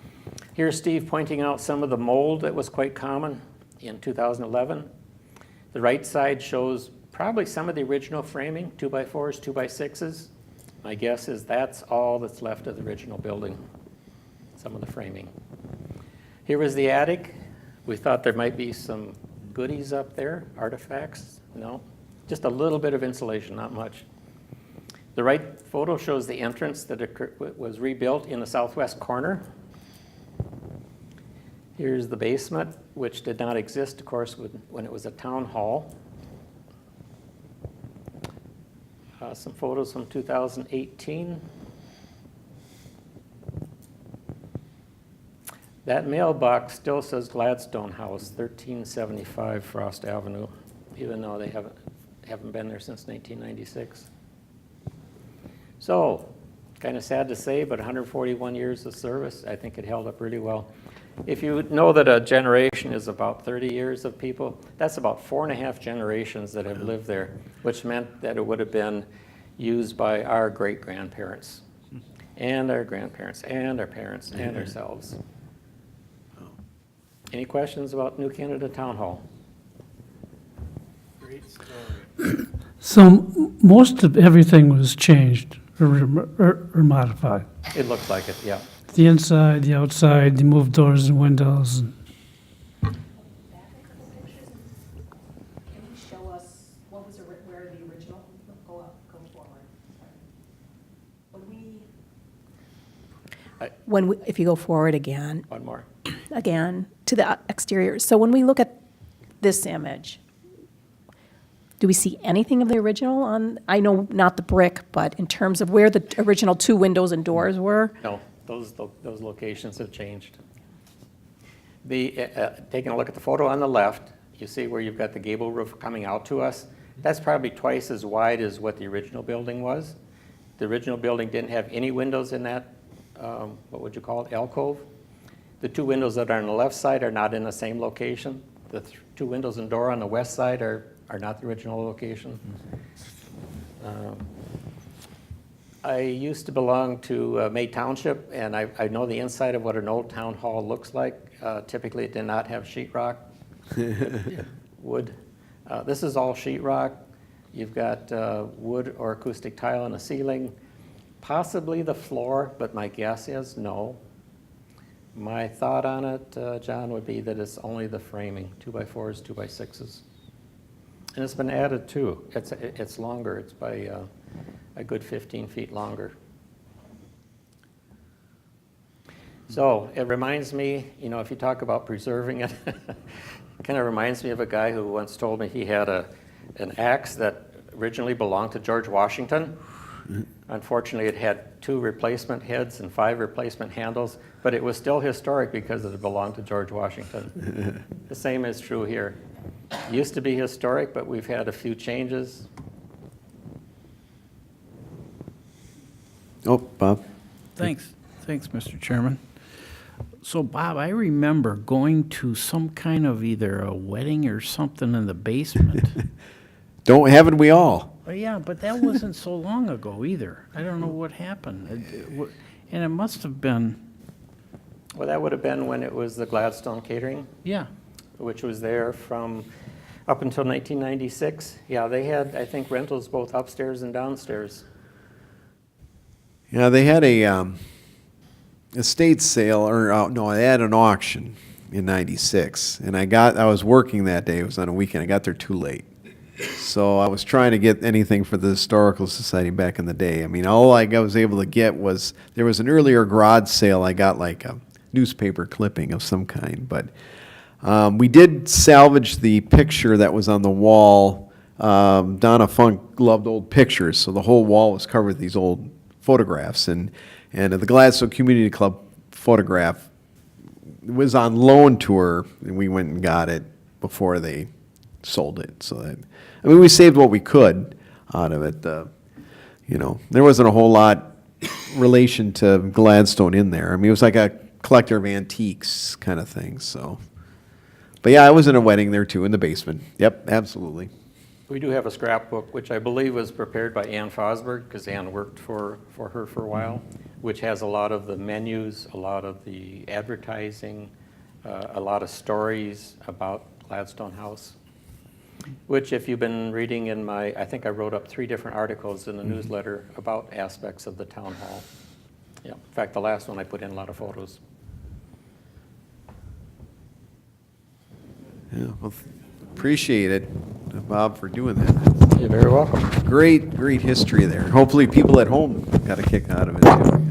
Here's Steve pointing out some of the mold that was quite common in 2011. The right side shows probably some of the original framing, 2x4s, 2x6s. My guess is that's all that's left of the original building, some of the framing. Here was the attic. We thought there might be some goodies up there, artifacts. No, just a little bit of insulation, not much. The right photo shows the entrance that was rebuilt in the southwest corner. Here's the basement, which did not exist, of course, when it was a town hall. Some photos from 2018. That mailbox still says Gladstone House, 1375 Frost Avenue, even though they haven't been there since 1996. So, kind of sad to say, but 141 years of service, I think it held up really well. If you know that a generation is about 30 years of people, that's about 4.5 generations that have lived there, which meant that it would have been used by our great-grandparents, and our grandparents, and our parents, and ourselves. Any questions about New Canada Town Hall? Great story. So most of everything was changed or modified. It looks like it, yeah. The inside, the outside, they moved doors and windows. Can you show us what was, where the original, go forward. When we, if you go forward again, One more. again, to the exterior. So when we look at this image, do we see anything of the original on, I know not the brick, but in terms of where the original two windows and doors were? No, those locations have changed. Taking a look at the photo on the left, you see where you've got the gable roof coming out to us. That's probably twice as wide as what the original building was. The original building didn't have any windows in that, what would you call it, alcove. The two windows that are on the left side are not in the same location. The two windows and door on the west side are not the original location. I used to belong to May Township, and I know the inside of what an old town hall looks like. Typically, it did not have sheetrock, wood. This is all sheetrock. You've got wood or acoustic tile on the ceiling, possibly the floor, but my guess is no. My thought on it, John, would be that it's only the framing, 2x4s, 2x6s. And it's been added too. It's longer. It's by a good 15 feet longer. So it reminds me, you know, if you talk about preserving it, it kind of reminds me of a guy who once told me he had an axe that originally belonged to George Washington. Unfortunately, it had 2 replacement heads and 5 replacement handles, but it was still historic because it belonged to George Washington. The same is true here. It used to be historic, but we've had a few changes. Oh, Bob. Thanks. Thanks, Mr. Chairman. So Bob, I remember going to some kind of either a wedding or something in the basement. Haven't we all? Oh, yeah, but that wasn't so long ago either. I don't know what happened. And it must have been, Well, that would have been when it was the Gladstone Catering, yeah. which was there from up until 1996. Yeah, they had, I think, rentals both upstairs and downstairs. Yeah, they had a estate sale, or no, they had an auction in '96, and I was working that day. It was on a weekend. I got there too late, so I was trying to get anything for the Historical Society back in the day. I mean, all I was able to get was there was an earlier garage sale. I got like a newspaper clipping of some kind, but we did salvage the picture that was on the wall. Donna Funk loved old pictures, so the whole wall was covered with these old photographs, and the Gladstone Community Club photograph was on loan to her, and we went and got it before they sold it. So that, I mean, we saved what we could out of it. You know, there wasn't a whole lot relation to Gladstone in there. I mean, it was like a collector of antiques kind of thing. So, but yeah, I was in a wedding there too in the basement. Yep, absolutely. We do have a scrapbook, which I believe was prepared by Ann Fosberg, because Ann worked for her for a while, which has a lot of the menus, a lot of the advertising, a lot of stories about Gladstone House, which if you've been reading in I think I wrote up 3 different articles in the newsletter about aspects of the town hall. Yeah, in fact, the last one I put in a lot of photos. Yeah, well, appreciate it, Bob, for doing that. You're very welcome. Great, great history there. Hopefully people at home got a kick out of it too, you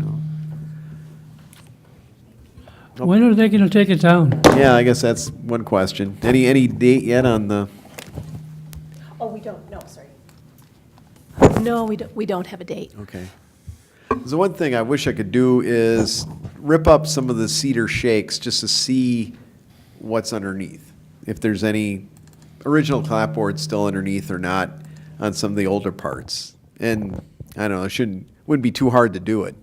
know. When are they going to take it down? Yeah, I guess that's one question. Any date yet on the, Oh, we don't, no, sorry. No, we don't have a date. okay. The one thing I wish I could do is rip up some of the cedar shakes just to see what's underneath. If there's any original clapboard still underneath or not on some of the older parts. And I don't know, wouldn't be too hard to do it,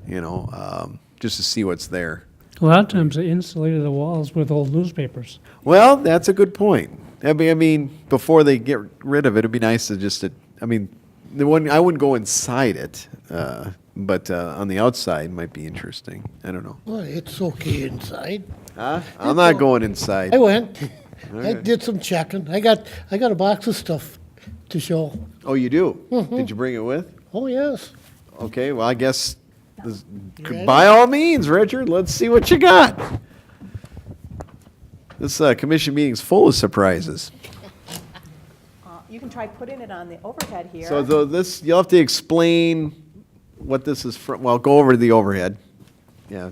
you know, just to see what's there. A lot of times they insulated the walls with old newspapers. Well, that's a good point. I mean, before they get rid of it, it'd be nice to I wouldn't go inside it, but on the outside might be interesting. I don't know. Well, it's okay inside. Huh? I'm not going inside. I went. I Okay. did some checking. I got a box of stuff to show. Oh, you do? Did you bring it with? Oh, yes. Okay, well, I guess, ready? by all means, Richard, let's see what you got. This commission meeting's full of surprises. You can try putting it on the overhead here. So you'll have to explain what this is from. Well, go over to the overhead. Yeah.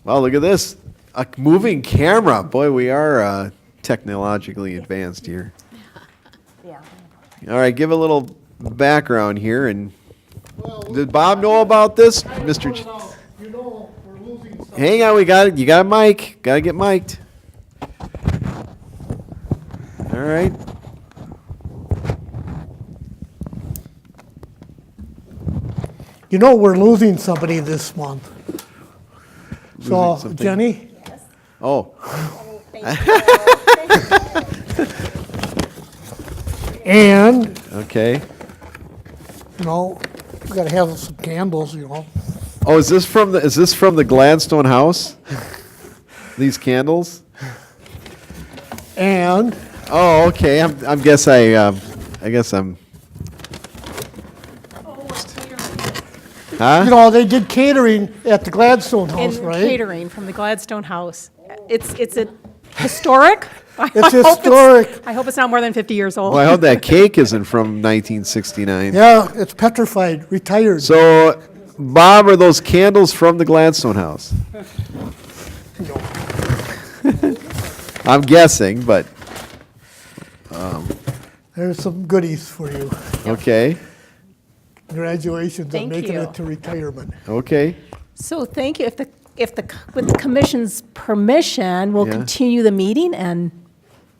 Well, look at this. A moving camera. Boy, we are technologically advanced here. Yeah. All right, give a little background here. And did Bob know about this, Mr. You know, we're losing some. Hang on, we got it. You got a mic. Got to get mic'd. All right. You know, we're losing somebody this month. So, Losing something? Jenny, Oh, and, okay. you know, we gotta have some candles, you know. Oh, is this from the Gladstone house? These candles? And, Oh, okay. I guess I'm. Huh? you know, they did catering at the Gladstone House, And right? catering from the Gladstone House. It's a historic. It's historic. I hope it's not more than 50 years old. Well, I hope that cake isn't from 1969. Yeah, it's petrified, retired. So, Bob, are those candles from the Gladstone house? I'm guessing, but There's some goodies for you. okay, Congratulations on Thank making you. it to retirement. okay. So thank you. With the commission's permission, we'll Yeah. continue the meeting and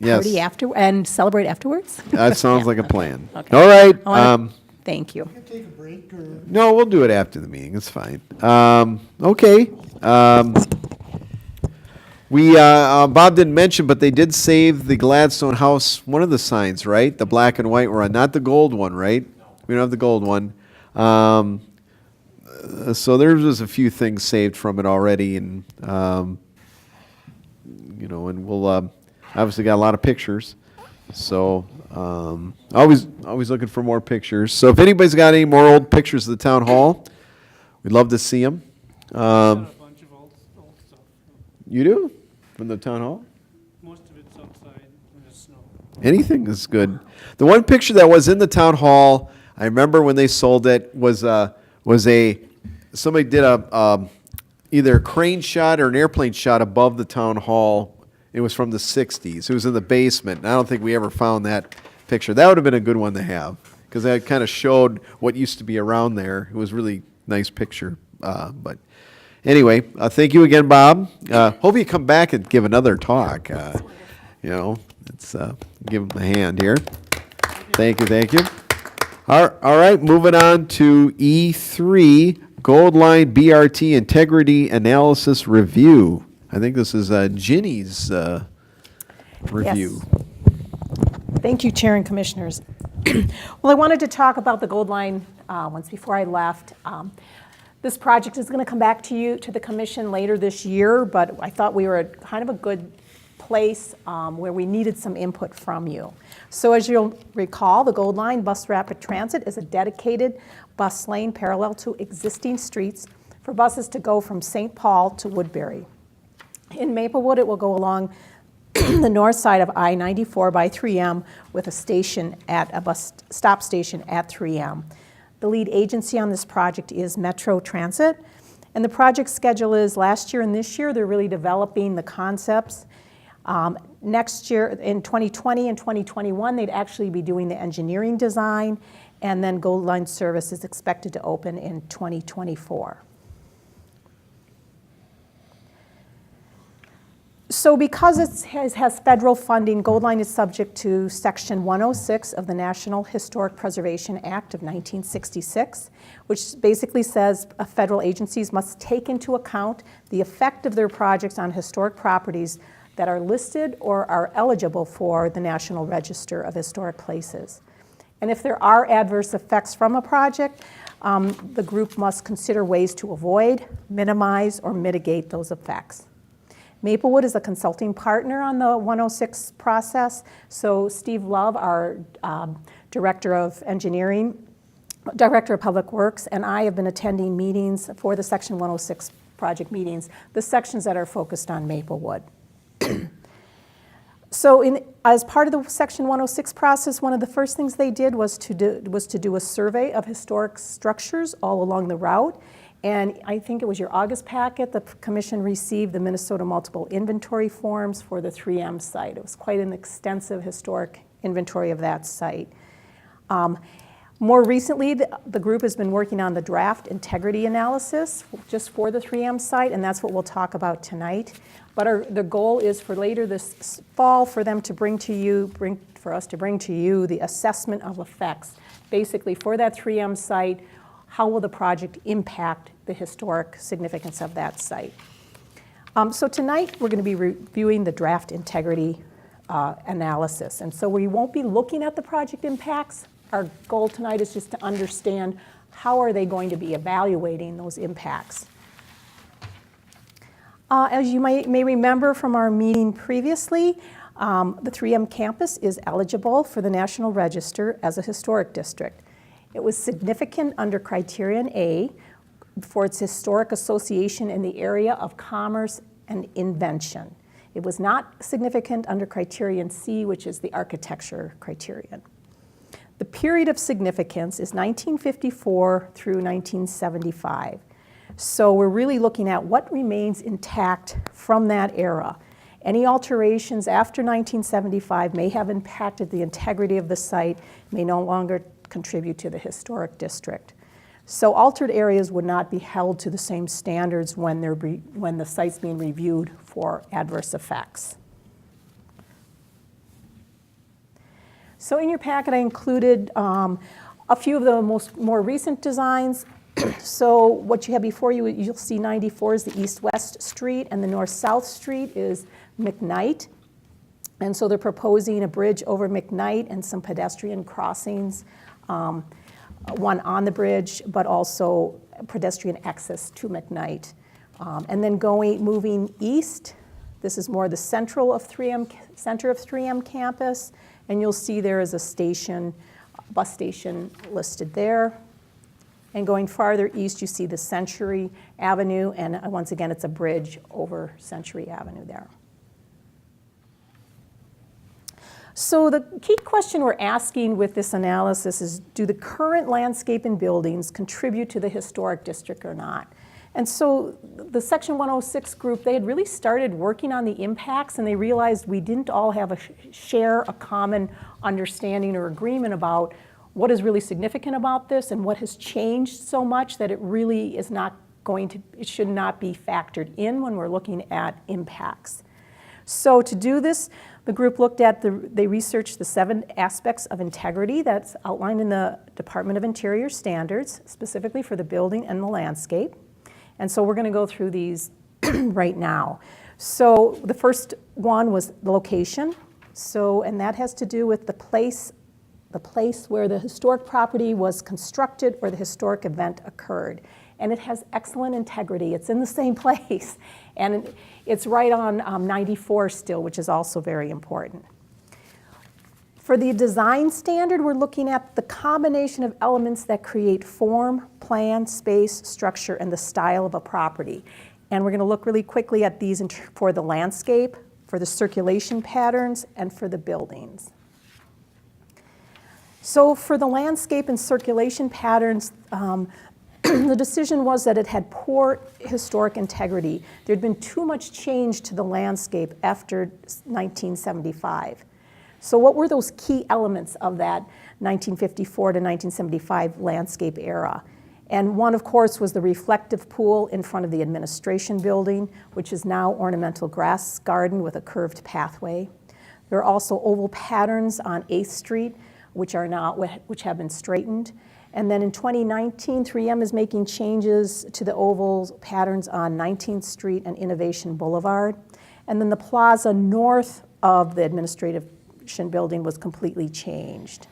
Yes, party and celebrate afterwards. that sounds like a plan. Okay. All right. I wanna Thank you. Can take a break or? No, we'll do it after the meeting. It's fine. Okay. Bob didn't mention, but they did save the Gladstone House, one of the signs, right? The black and white one, not the gold one, right? We don't have the gold one. So there was a few things saved from it already, and you know, and we'll obviously got a lot of pictures. So always looking for more pictures. So if anybody's got any more old pictures of the town hall, we'd love to see them. A bunch of old stuff. You do? From the town hall? Most of it's outside in the snow. Anything is good. The one picture that was in the town hall, I remember when they sold it, was somebody did either a crane shot or an airplane shot above the town hall. It was from the 60s. It was in the basement. And I don't think we ever found that picture. That would have been a good one to have, because that kind of showed what used to be around there. It was a really nice picture. But anyway, thank you again, Bob. Hope you come back and give another talk. You know, let's give him a hand here. Thank you. All right, moving on to E3, Gold Line BRT Integrity Analysis Review. I think this is Ginny's review. Yes. Thank you, Chair and Commissioners. Well, I wanted to talk about the Gold Line once before I left. This project is going to come back to the Commission later this year, but I thought we were at kind of a good place where we needed some input from you. So as you'll recall, the Gold Line Bus Rapid Transit is a dedicated bus lane parallel to existing streets for buses to go from St. Paul to Woodbury. In Maplewood, it will go along the north side of I-94 by 3M with a bus stop station at 3M. The lead agency on this project is Metro Transit, and the project schedule is last year and this year. They're really developing the concepts. Next year, in 2020 and 2021, they'd actually be doing the engineering design, and then Gold Line service is expected to open in 2024. So because it has federal funding, Gold Line is subject to Section 106 of the National Historic Preservation Act of 1966, which basically says federal agencies must take into account the effect of their projects on historic properties that are listed or are eligible for the National Register of Historic Places. And if there are adverse effects from a project, the group must consider ways to avoid, minimize, or mitigate those effects. Maplewood is a consulting partner on the 106 process, so Steve Love, our Director of Public Works, and I have been attending meetings for the Section 106 project meetings, the sections that are focused on Maplewood. So as part of the Section 106 process, one of the first things they did was to do a survey of historic structures all along the route. And I think it was your August packet, the Commission received the Minnesota Multiple Inventory Forms for the 3M site. It was quite an extensive historic inventory of that site. More recently, the group has been working on the draft integrity analysis just for the 3M site, and that's what we'll talk about tonight. But the goal is for later this fall for them to bring us to bring to you the assessment of effects. Basically, for that 3M site, how will the project impact the historic significance of that site? So tonight, we're going to be reviewing the draft integrity analysis. And so we won't be looking at the project impacts. Our goal tonight is just to understand how are they going to be evaluating those impacts. As you may remember from our meeting previously, the 3M campus is eligible for the National Register as a historic district. It was significant under Criterion A for its historic association in the area of commerce and invention. It was not significant under Criterion C, which is the architecture criterion. The period of significance is 1954 through 1975. So we're really looking at what remains intact from that era. Any alterations after 1975 may have impacted the integrity of the site, may no longer contribute to the historic district. So altered areas would not be held to the same standards when the site's being reviewed for adverse effects. So in your packet, I included A few of the more recent designs. So what you have before you, you'll see 94 is the east-west street, and the north-south street is McKnight. And so they're proposing a bridge over McKnight and some pedestrian crossings, one on the bridge, but also pedestrian access to McKnight. And then moving east, this is more the center of 3M campus, and you'll see there is a bus station listed there. And going farther east, you see the Century Avenue, and once again, it's a bridge over Century Avenue there. So the key question we're asking with this analysis is, do the current landscape and buildings contribute to the historic district or not? And so the Section 106 group, they had really started working on the impacts, and they realized we didn't all have a common understanding or agreement about what is really significant about this and what has changed so much that it really is not it should not be factored in when we're looking at impacts. So to do this, the group they researched the 7 aspects of integrity that's outlined in the Department of Interior standards, specifically for the building and the landscape. And so we're going to go through these right now. So the first one was the location. And that has to do with the place where the historic property was constructed or the historic event occurred. And it has excellent integrity. It's in the same place. And it's right on 94 still, which is also very important. For the design standard, we're looking at the combination of elements that create form, plan, space, structure, and the style of a property. And we're going to look really quickly at these for the landscape, for the circulation patterns, and for the buildings. So for the landscape and circulation patterns, the decision was that it had poor historic integrity. There'd been too much change to the landscape after 1975. So what were those key elements of that 1954 to 1975 landscape era? And one, of course, was the reflective pool in front of the administration building, which is now ornamental grass garden with a curved pathway. There are also oval patterns on 8th Street, which have been straightened. And then in 2019, 3M is making changes to the oval patterns on 19th Street and Innovation Boulevard. And then the plaza north of the administration building was completely changed.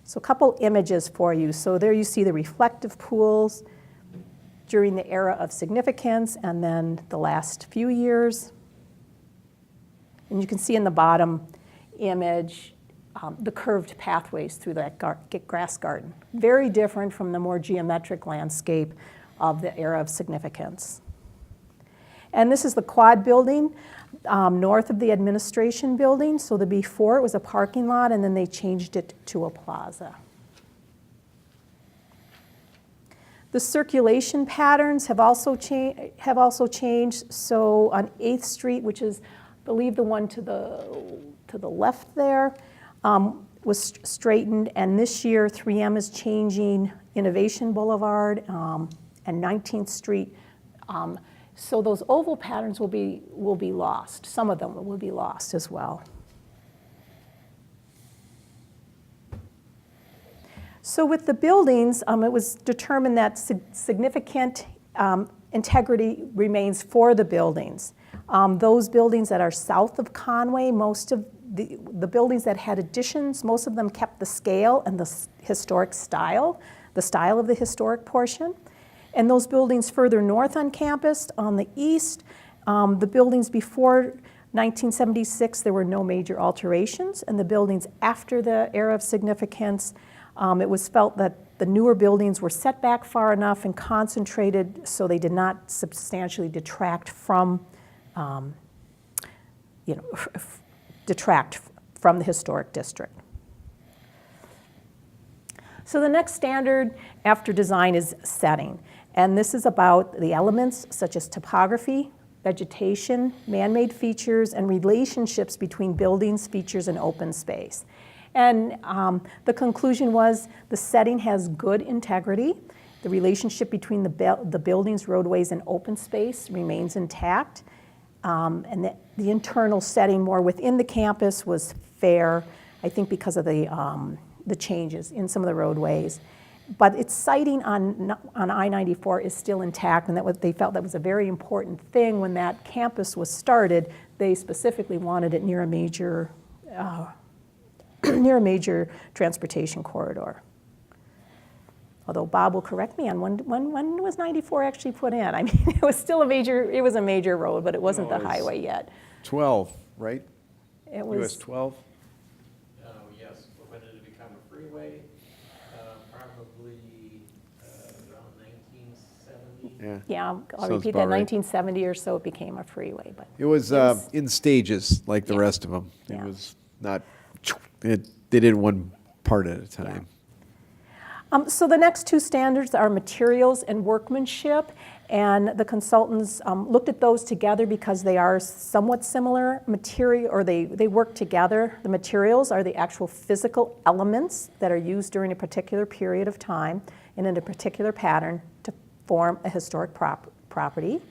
So a couple images for you. So there you see the reflective pools during the era of significance and then the last few years. And you can see in the bottom image the curved pathways through that grass garden. Very different from the more geometric landscape of the era of significance. And this is the quad building north of the administration building. So before it was a parking lot, and then they changed it to a plaza. The circulation patterns have also changed. So on 8th Street, which is, I believe, the one to the left there, was straightened, and this year 3M is changing Innovation Boulevard and 19th Street. So those oval patterns will be lost. Some of them will be lost as well. So with the buildings, it was determined that significant integrity remains for the buildings. Those buildings that are south of Conway, most of the buildings that had additions, most of them kept the scale and the historic style, the style of the historic portion. And those buildings further north on campus, on the east, the buildings before 1976, there were no major alterations. And the buildings after the era of significance, it was felt that the newer buildings were set back far enough and concentrated so they did not substantially detract from the historic district. So the next standard after design is setting. And this is about the elements such as topography, vegetation, man-made features, and relationships between buildings, features, and open space. And the conclusion was the setting has good integrity. The relationship between the buildings, roadways, and open space remains intact. And the internal setting more within the campus was fair, I think because of the the changes in some of the roadways. But its siting on I-94 is still intact, and they felt that was a very important thing when that campus was started. They specifically wanted it near a major transportation corridor. Although Bob will correct me on when was 94 actually put in? I mean, it was still a major road, but it wasn't the highway yet. 12, right? It US was, 12? Yes, when did it become a freeway? Probably around 1970. Yeah. yeah, I'll Sounds repeat about that, right. 1970 or so it became a freeway, but. It was in stages, like the rest of them. It Yeah. was not, they did it one part at a time. So the next two standards are materials and workmanship, and the consultants looked at those together because they are somewhat similar material, or they work together. The materials are the actual physical elements that are used during a particular period of time and in a particular pattern to form a historic property.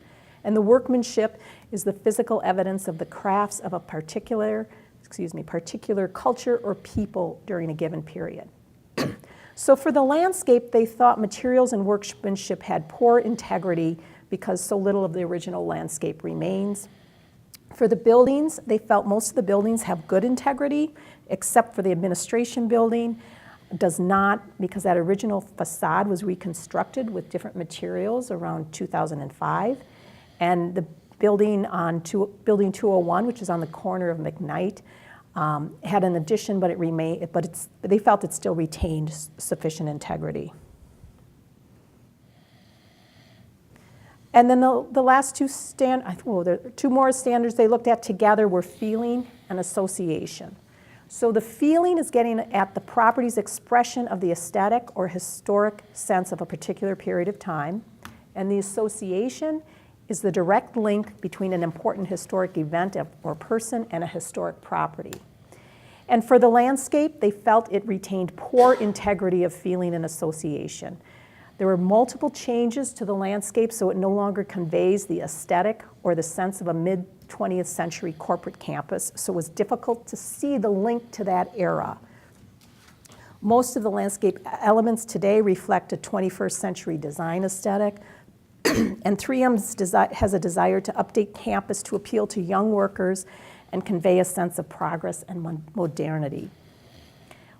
And the workmanship is the physical evidence of the crafts of a particular culture or people during a given period. So for the landscape, they thought materials and workmanship had poor integrity because so little of the original landscape remains. For the buildings, they felt most of the buildings have good integrity, except for the administration building. Does not, because that original facade was reconstructed with different materials around 2005. And the building Building 201, which is on the corner of McKnight, had an addition, but they felt it still retained sufficient integrity. And then the last two there are two more standards they looked at together were feeling and association. So the feeling is getting at the property's expression of the aesthetic or historic sense of a particular period of time, and the association is the direct link between an important historic event or person and a historic property. And for the landscape, they felt it retained poor integrity of feeling and association. There were multiple changes to the landscape, so it no longer conveys the aesthetic or the sense of a mid-20th century corporate campus, so it was difficult to see the link to that era. Most of the landscape elements today reflect a 21st century design aesthetic, and 3M has a desire to update campus to appeal to young workers and convey a sense of progress and modernity.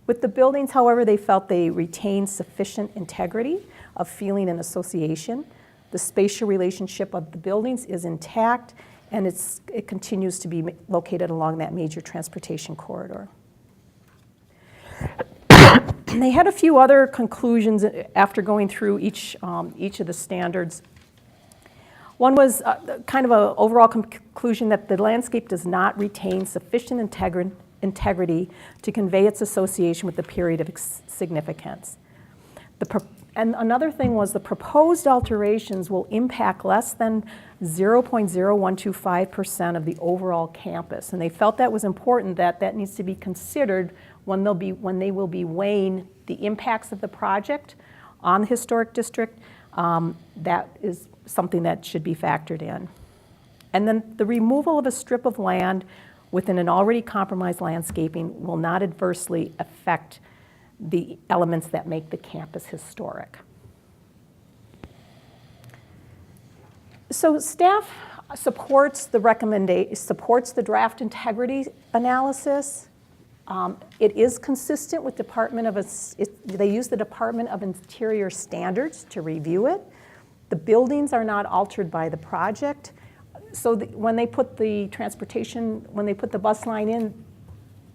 With the buildings, however, they felt they retained sufficient integrity of feeling and association. The spatial relationship of the buildings is intact, and it continues to be located along that major transportation corridor. They had a few other conclusions after going through each of the standards. One was kind of an overall conclusion that the landscape does not retain sufficient integrity to convey its association with the period of significance. And another thing was the proposed alterations will impact less than 0.0125% of the overall campus. And they felt that was important, that needs to be considered when they will be weighing the impacts of the project on the historic district. That is something that should be factored in. And then the removal of a strip of land within an already compromised landscaping will not adversely affect the elements that make the campus historic. So staff supports the draft integrity analysis. It is consistent with they use the Department of Interior standards to review it. The buildings are not altered by the project. So when they put the bus line in,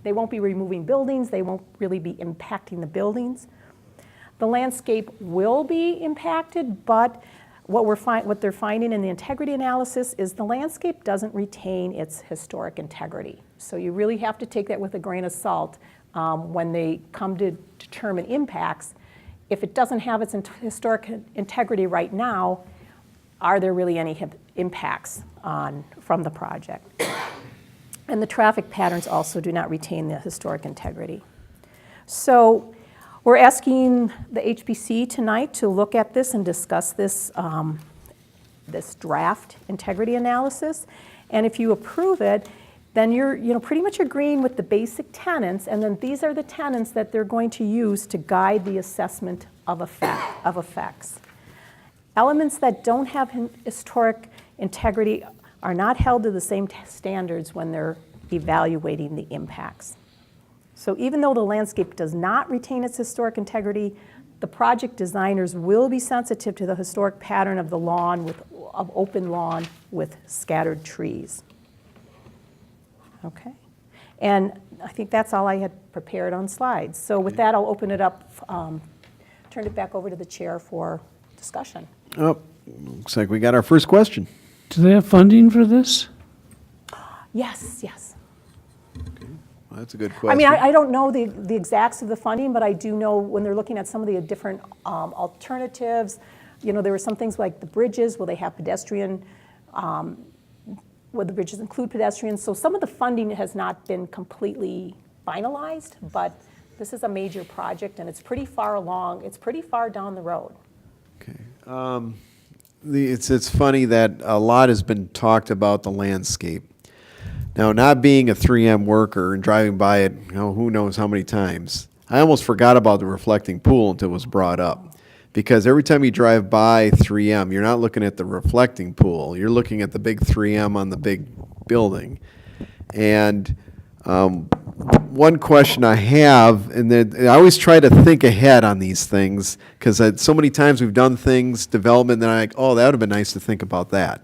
they won't be removing buildings, they won't really be impacting the buildings. The landscape will be impacted, but what they're finding in the integrity analysis is the landscape doesn't retain its historic integrity. So you really have to take that with a grain of salt when they come to determine impacts. If it doesn't have its historic integrity right now, are there really any impacts from the project? And the traffic patterns also do not retain the historic integrity. So we're asking the HPC tonight to look at this and discuss this draft integrity analysis. And if you approve it, then you're, pretty much agreeing with the basic tenets, and then these are the tenets that they're going to use to guide the assessment of effects. Elements that don't have historic integrity are not held to the same standards when they're evaluating the impacts. So even though the landscape does not retain its historic integrity, the project designers will be sensitive to the historic pattern of the lawn of open lawn with scattered trees. Okay. And I think that's all I had prepared on slides. So with that, I'll open it up, turn it back over to the chair for discussion. Oh, looks like we got our first question. Do they have funding for this? Yes. Well, that's a good I question. mean, I don't know the exacts of the funding, but I do know when they're looking at some of the different alternatives, there were some things like the bridges, will they have pedestrian, will the bridges include pedestrians? So some of the funding has not been completely finalized, but this is a major project and it's pretty far along, it's pretty far down the road. Okay. It's funny that a lot has been talked about the landscape. Now, not being a 3M worker and driving by it, who knows how many times, I almost forgot about the reflecting pool until it was brought up. Because every time you drive by 3M, you're not looking at the reflecting pool. You're looking at the big 3M on the big building. And one question I have, and I always try to think ahead on these things, because so many times we've done things, development, and then I'm like, oh, that would have been nice to think about that.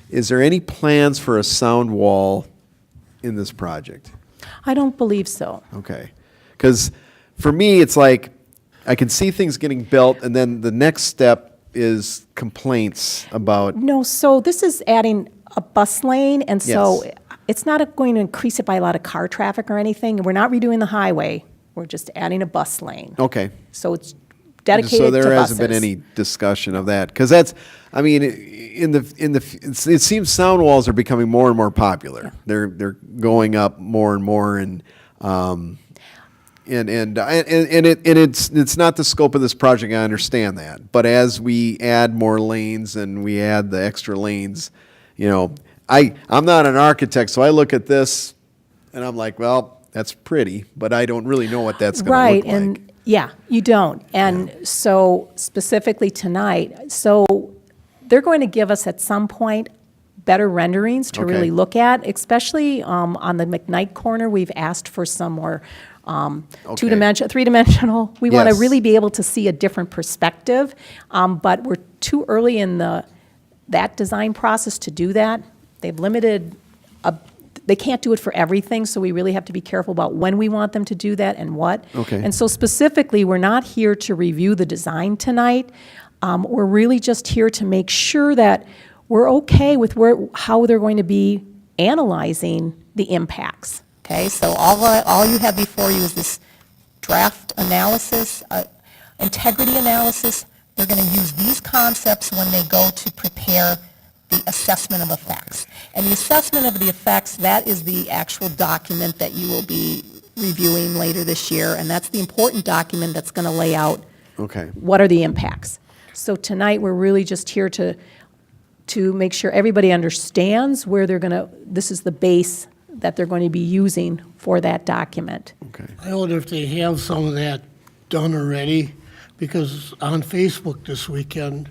Is there any plans for a sound wall in this project? I don't believe so. Okay. Because for me, it's like, I can see things getting built, and then the next step is complaints about, No, so this is adding a bus lane, and so Yes. it's not going to increase it by a lot of car traffic or anything. We're not redoing the highway, we're just adding a bus lane. okay. So it's dedicated to So buses. there hasn't been any discussion of that, because that's, I mean, it seems sound walls are becoming more and more popular. They're going up more and more, and it's not the scope of this project. I understand that, but as we add more lanes and we add the extra lanes, I'm not an architect, so I look at this and I'm like, well, that's pretty, but I don't really know what that's going to Right, look like. and, yeah, you don't. And so specifically tonight, so they're going to give us at some point better renderings to Okay. really look at, especially on the McKnight corner. We've asked for some more three-dimensional. We want to Yes. really be able to see a different perspective, but we're too early in that design process to do that. They've limited, they can't do it for everything, so we really have to be careful about when we want them to do that and what. Okay. And so specifically, we're not here to review the design tonight. We're really just here to make sure that we're okay with how they're going to be analyzing the impacts. Okay, so all you have before you is this draft analysis, integrity analysis. They're going to use these concepts when they go to prepare the assessment of effects. And the assessment of the effects, that is the actual document that you will be reviewing later this year, and that's the important document that's going to lay out Okay. what are the impacts. So tonight, we're really just here to make sure everybody understands where they're going to, this is the base that they're going to be using for that document. Okay. I wonder if they have some of that done already, because on Facebook this weekend,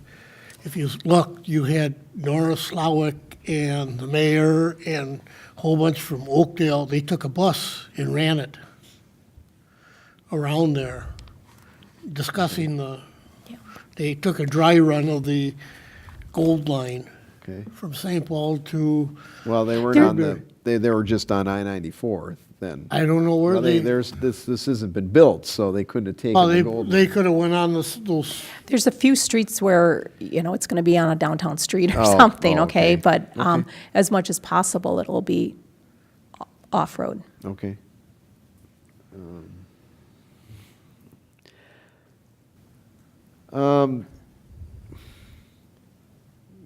if you look, you had Nora Slowick and the mayor and a whole bunch from Oakdale. They took a bus and ran it around there, discussing they took a dry run of the Gold Line Okay. from St. Paul to, Well, they weren't on they were just on I-94 then. I don't know where Well, they, this hasn't been built, so they couldn't have taken well, the gold. they could have went on those, There's a few streets where, it's going to be on a downtown street or Oh, something, oh, okay? okay. But as much as possible, it'll be off-road. Okay.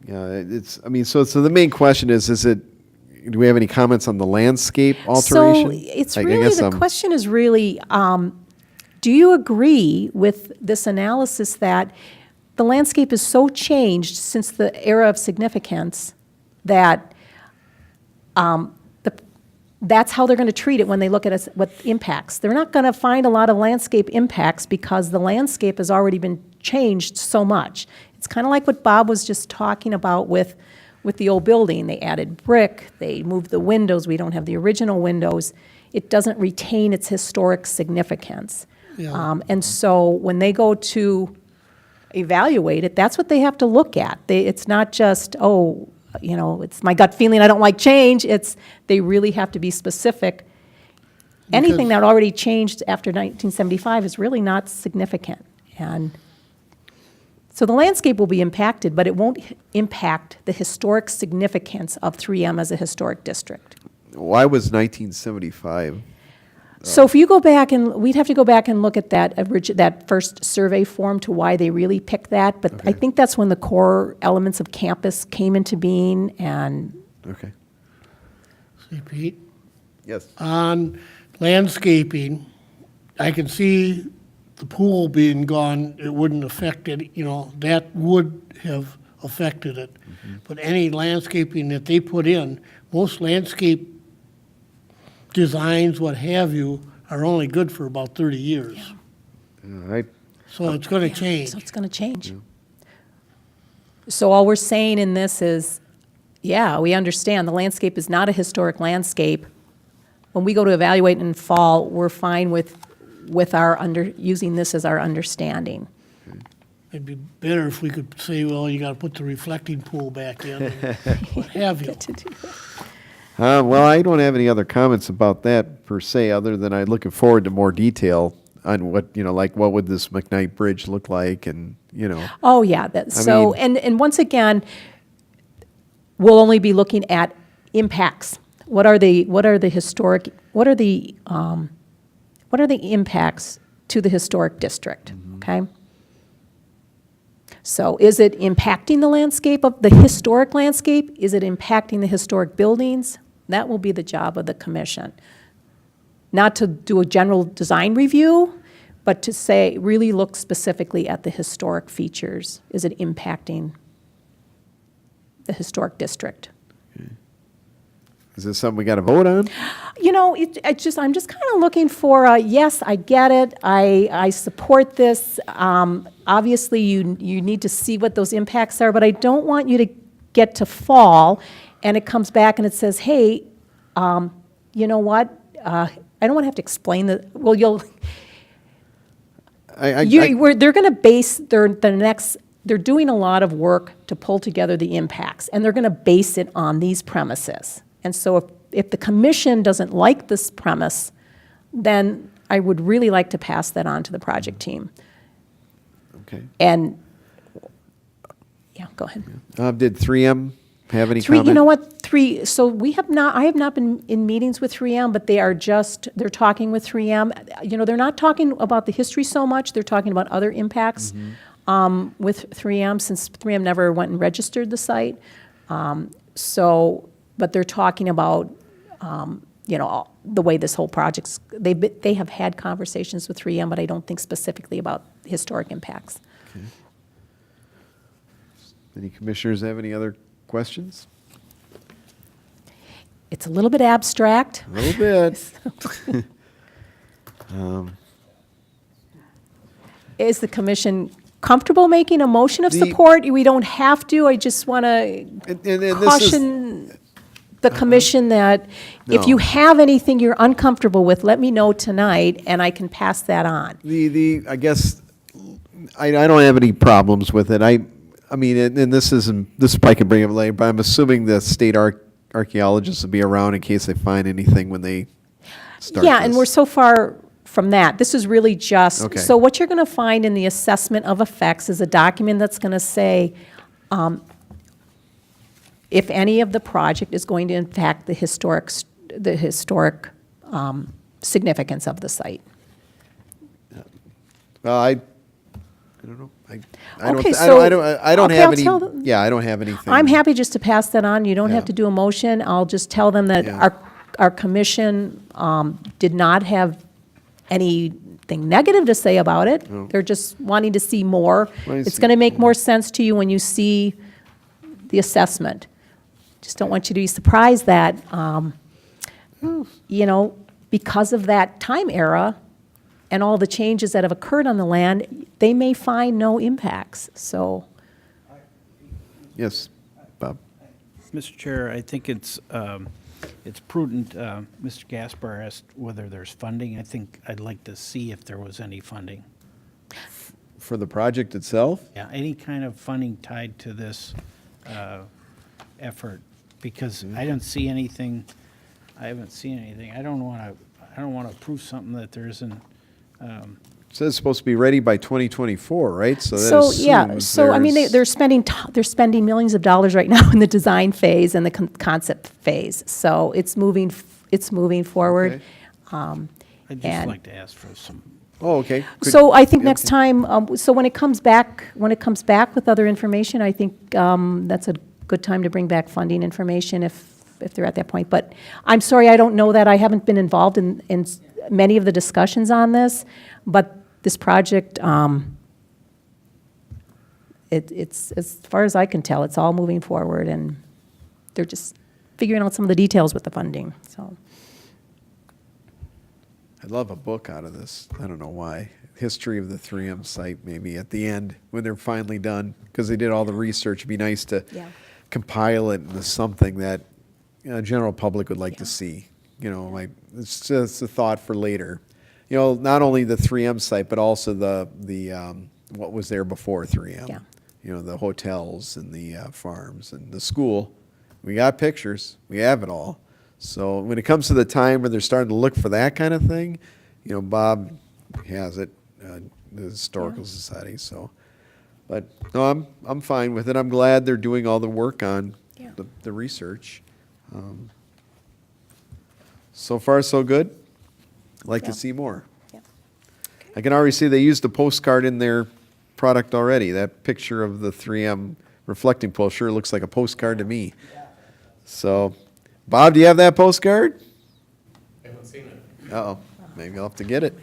Yeah, so the main question is do we have any comments on the landscape alteration? So it's I really, guess the question is really, do you agree with this analysis that the landscape is so changed since the era of significance that that's how they're going to treat it when they look at us, what impacts. They're not going to find a lot of landscape impacts because the landscape has already been changed so much. It's kind of like what Bob was just talking about with the old building. They added brick, they moved the windows, we don't have the original windows. It doesn't retain its historic significance. Yeah. And so when they go to evaluate it, that's what they have to look at. It's not just, oh, you know, it's my gut feeling, I don't like change. They really have to be specific. Anything that already changed after 1975 is really not significant. And so the landscape will be impacted, but it won't impact the historic significance of 3M as a historic district. Why was 1975? So if you go back we'd have to go back and look at that first survey form to why they really picked that, but I think that's when the core elements of campus came into being, and Okay. See, Pete? Yes. On landscaping, I can see the pool being gone, it wouldn't affect it, you know, that would have affected it. But any landscaping that they put in, most landscape designs, what have you, are only good for about 30 years. I, So it's gonna change. so it's going to change. So all we're saying in this is, yeah, we understand the landscape is not a historic landscape. When we go to evaluate in fall, we're fine with using this as our understanding. It'd be better if we could say, well, you gotta put the reflecting pool back in, and what have you. well, I don't have any other comments about that per se, other than I'm looking forward to more detail on what, you know, like what would this McKnight Bridge look like, and, you know. Oh, yeah, and once again, we'll only be looking at impacts. What are the impacts to the historic district, okay? So is it impacting the landscape of the historic landscape? Is it impacting the historic buildings? That will be the job of the commission. Not to do a general design review, but to say, really look specifically at the historic features. Is it impacting the historic district? Is this something we got to vote on? You know, I'm just kind of looking for a, yes, I get it, I support this. Obviously, you need to see what those impacts are, but I don't want you to get to fall, and it comes back and it says, hey, you know what? I don't want to have to explain the, well, they're going to base they're doing a lot of work to pull together the impacts, and they're going to base it on these premises. And so if the commission doesn't like this premise, then I would really like to pass that on to the project team. Okay. And, yeah, go ahead. Did 3M have any You comment? know what, so I have not been in meetings with 3M, but they're talking with 3M. You know, they're not talking about the history so much, they're talking about other impacts with 3M, since 3M never went and registered the site. But they're talking about, you know, the way this whole project's, they have had conversations with 3M, but I don't think specifically about historic impacts. Okay. Any commissioners have any other questions? It's a little bit abstract. A little bit. Is the commission comfortable making a motion of The- support? We don't have to, I just want to And this is, caution the commission that if No. you have anything you're uncomfortable with, let me know tonight, and I can pass that on. I guess, I don't have any problems with it. I mean, and this probably can bring it up later, but I'm assuming the state archaeologists will be around in case they find anything when they start Yeah, and this. we're so far from that. This is really just, Okay. so what you're going to find in the assessment of effects is a document that's going to say if any of the project is going to impact the historic significance of the site. Well, I don't know. I don't, Okay, I don't, I so- don't, I don't okay, have I'll any, tell them- yeah, I don't have anything. I'm happy just to pass that on. You don't have Yeah. to do a motion. I'll just tell them that Yeah. our commission did not have anything negative to say about it. No. They're just wanting to see more. Wanting to It's see- going to make more sense to you when you see the assessment. Just don't want you to be surprised that you know, because of that time era and all the changes that have occurred on the land, they may find no impacts, so. Yes, Bob? Mr. Chair, I think it's prudent, Mr. Gaspar asked whether there's funding. I think I'd like to see if there was any funding. For the project itself? Yeah, any kind of funding tied to this effort, because I don't see anything, I haven't seen anything. I don't want to approve something that there isn't. It says it's supposed to be ready by 2024, right? So that So, yeah, assumes so, I mean, there's- they're spending millions of dollars right now in the design phase and the concept phase, so it's moving forward. Okay. I'd just And- like to ask for some. Oh, okay. Could- So I think yeah, next okay. time, so when it comes back with other information, I think that's a good time to bring back funding information if they're at that point. But I'm sorry, I don't know that. I haven't been involved in many of the discussions on this, but this project, it's, as far as I can tell, it's all moving forward, and they're just figuring out some of the details with the funding, so. I'd love a book out of this. I don't know why. History of the 3M site, maybe at the end when they're finally done, because they did all the research. It'd be nice to Yeah. compile it into something that general public would like to see. You know, like it's just a thought for later. You know, not only the 3M site, but also the what was there before 3M. Yeah. You know, the hotels and the farms and the school. We got pictures. We have it all. So when it comes to the time where they're starting to look for that kind of thing, you know, Bob has it, the Historical Society. So, but no, I'm fine with it. I'm glad they're doing all the work on Yeah. the research. So far, so good. I'd like Yeah. to see more. Yeah. I can already see they used a postcard in their product already. That picture of the 3M reflecting pole sure looks like a postcard to me. So, Bob, do you have that postcard? I haven't seen it. Uh-oh, maybe I'll have to get it.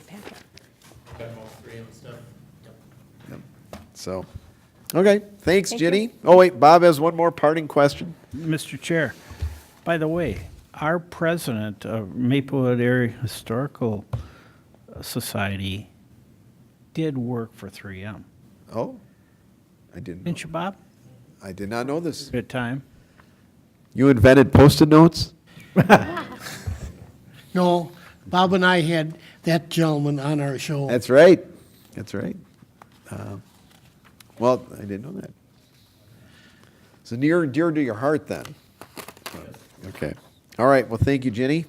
Got most 3M stuff. So, okay, thanks, Thank Ginny. Oh, wait, Bob has one more parting question. Mr. Chair, by the way, our president of Maplewood Area Historical Society did work for 3M. Oh, I didn't know. Didn't you, Bob? I did not know this. At a time? You invented Post-it notes? No, Bob and I had that gentleman on our show. That's right. That's right. Well, I didn't know that. So near and dear to your heart, then. Okay. All right. Well, thank you, Ginny.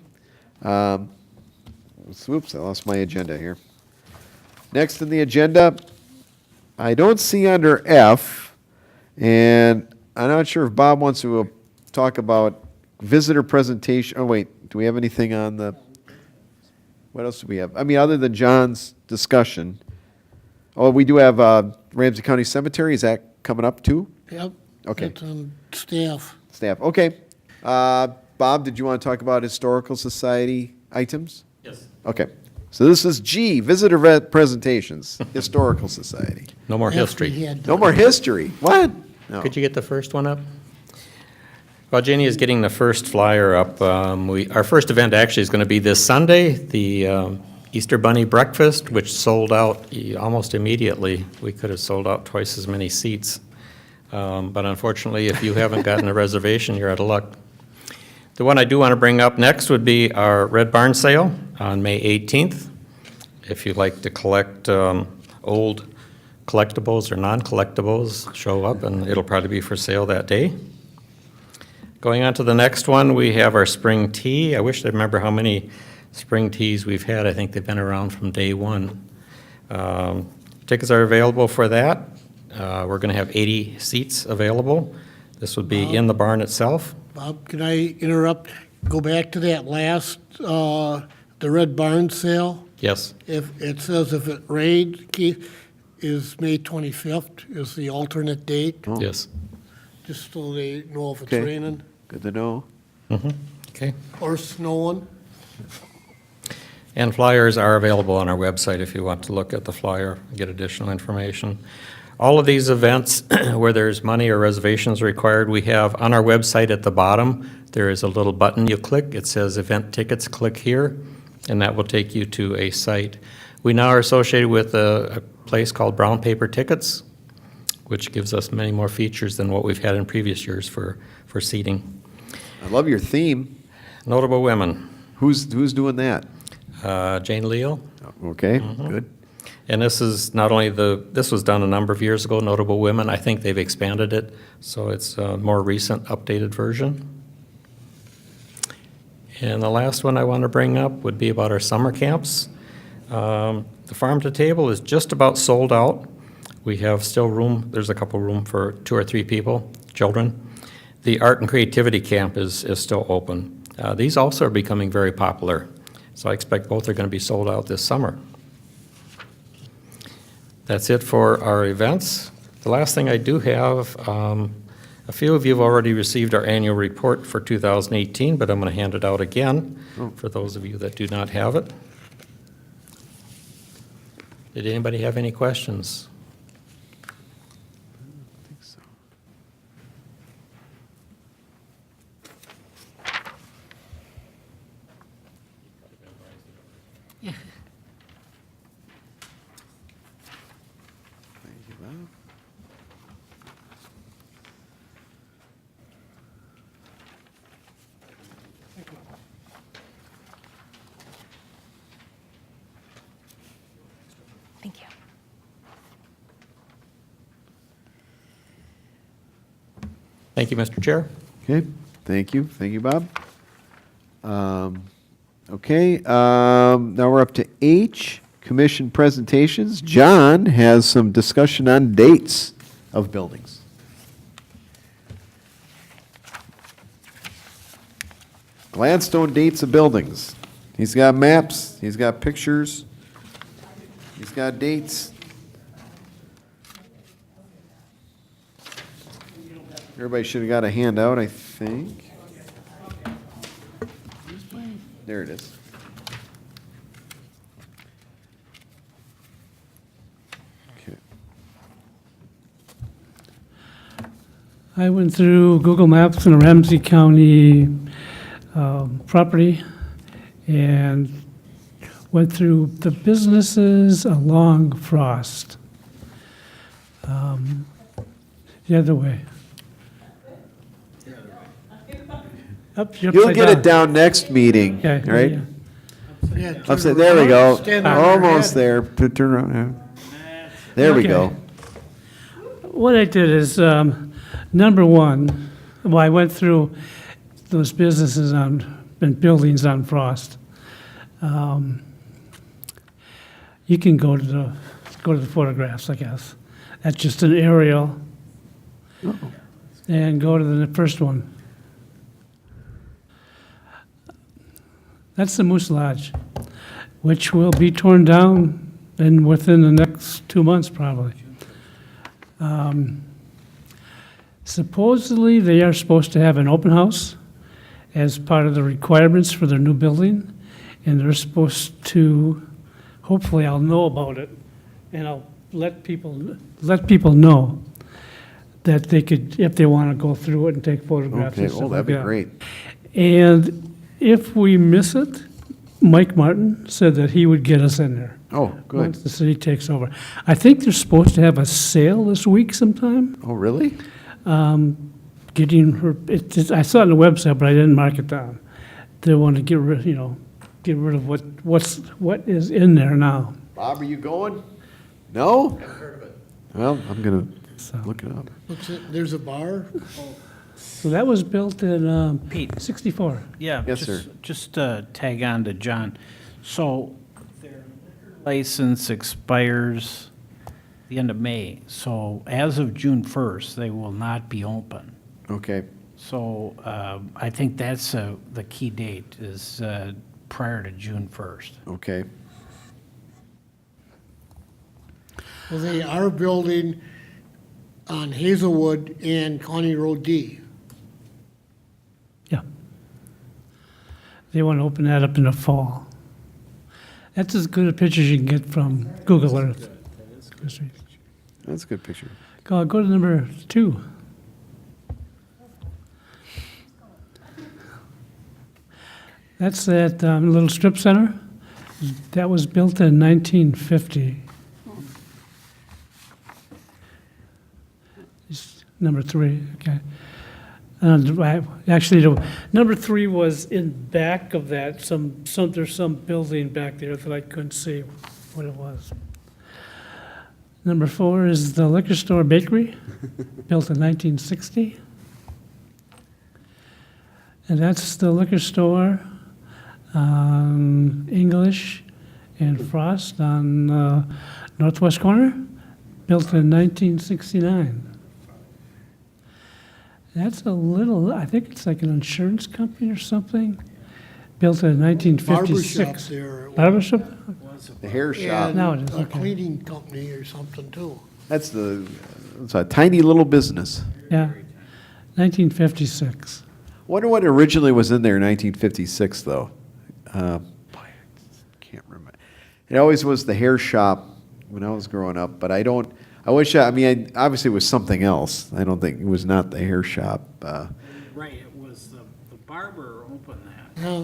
Oops, I lost my agenda here. Next on the agenda, I don't see under F, and I'm not sure if Bob wants to talk about visitor presentation. Oh, wait. Do we have anything on the, what else do we have? I mean, other than John's discussion. Oh, we do have Ramsey County Cemetery. Is that coming up too? Yep. Okay. It's on staff. Staff. Okay. Bob, did you want to talk about Historical Society items? Yes. Okay. So this is G, visitor presentations, Historical Society. No more After history. he had No more history. What? No. Could you get the first one up? While Jenny is getting the first flyer up, our first event actually is going to be this Sunday, the Easter Bunny Breakfast, which sold out almost immediately. We could have sold out twice as many seats. But unfortunately, if you haven't gotten a reservation, you're out of luck. The one I do want to bring up next would be our Red Barn Sale on May 18th. If you'd like to collect old collectibles or non-collectibles, show up, and it'll probably be for sale that day. Going on to the next one, we have our spring tea. I wish I remember how many spring teas we've had. I think they've been around from day one. Tickets are available for that. We're going to have 80 seats available. This would be in the barn itself. Bob, can I interrupt? Go back to that last, the Red Barn sale. Yes. If, it says if it rains, Keith, is May 25th is the alternate date, Oh, Yes. just so they know if it's Okay. raining Good to know. Okay. or snowing. And flyers are available on our website if you want to look at the flyer, get additional information. All of these events where there's money or reservations required, we have on our website at the bottom, there is a little button you click. It says Event Tickets, click here, and that will take you to a site. We now are associated with a place called Brown Paper Tickets, which gives us many more features than what we've had in previous years for seating. I love your theme. Notable women, Who's doing that? Jane Leal. Okay, good. And this is not only this was done a number of years ago, Notable Women. I think they've expanded it, so it's a more recent, updated version. And the last one I want to bring up would be about our summer camps. The Farm to Table is just about sold out. We have still room, there's a couple room for 2 or 3 people, children. The Art and Creativity Camp is still open. These also are becoming very popular, so I expect both are going to be sold out this summer. That's it for our events. The last thing I do have, a few of you have already received our annual report for 2018, but I'm going to hand it out again for those of you that do not have it. Did anybody have any questions? Thank you. Thank you, Mr. Chair. Okay, thank you. Thank you, Bob. Okay, now we're up to H, commission presentations. John has some discussion on dates of buildings. Gladstone dates of buildings. He's got maps, he's got pictures, he's got dates. Everybody should have got a handout, I think. There it is. Okay. I went through Google Maps in a Ramsey County property and went through the businesses along Frost. The other way. Up, You'll get it down next meeting, Okay, right? yeah. Yeah, turn Upside, there we around, go. stand on your Almost head. there. Turn around. Yeah. There we Okay. go. What I did is, number one, well, I went through those businesses and buildings on Frost. You can go to the photographs, I guess. That's just an aerial. And go to the first one. That's the Moose Lodge, which will be torn down within the next 2 months, probably. Supposedly, they are supposed to have an open house as part of the requirements for their new building, and they're supposed to, hopefully I'll know about it, and I'll let people know that they could, if they want to go through it and take photographs Okay, and stuff oh, that'd like be that. great. And if we miss it, Mike Martin said that he would get us in there. Oh, good. Once the city takes over. I think they're supposed to have a sale this week sometime. Oh, really? Getting her, I saw it on the website, but I didn't mark it down. They want to get rid of what is in there now. Bob, are you going? No? Haven't heard of it. Well, I'm gonna So, look it up. What's it, there's a bar? so that was built in Pete. 64. Yeah. Yes, sir. Just tag on to John. So their license expires the end of May. So as of June 1st, they will not be open. Okay, So I think that's the key date is prior to June 1st. okay. Well, they are building on Hazelwood and County Road D. Yeah. They want to open that up in the fall. That's as good a picture as you can get from Google Earth. That's a good picture. Go to number 2. That's that little strip center. That was built in 1950. It's number 3, okay. Actually, number 3 was in back of that. There's some building back there that I couldn't see what it was. Number 4 is the liquor store bakery, built in 1960. And that's the liquor store, English and Frost on northwest corner, built in 1969. That's a little, I think it's like an insurance company or something, built in Barber 1956. shop there. Barber shop? The hair shop. And Now it is, a okay. cleaning company or something too. It's a tiny little business. Yeah, 1956. Wonder what originally was in there in 1956, though. I can't remember. It always was the hair shop when I was growing up, but I mean, obviously it was something else. I don't think it was not the hair shop. Right, it was the barber opened that, Now,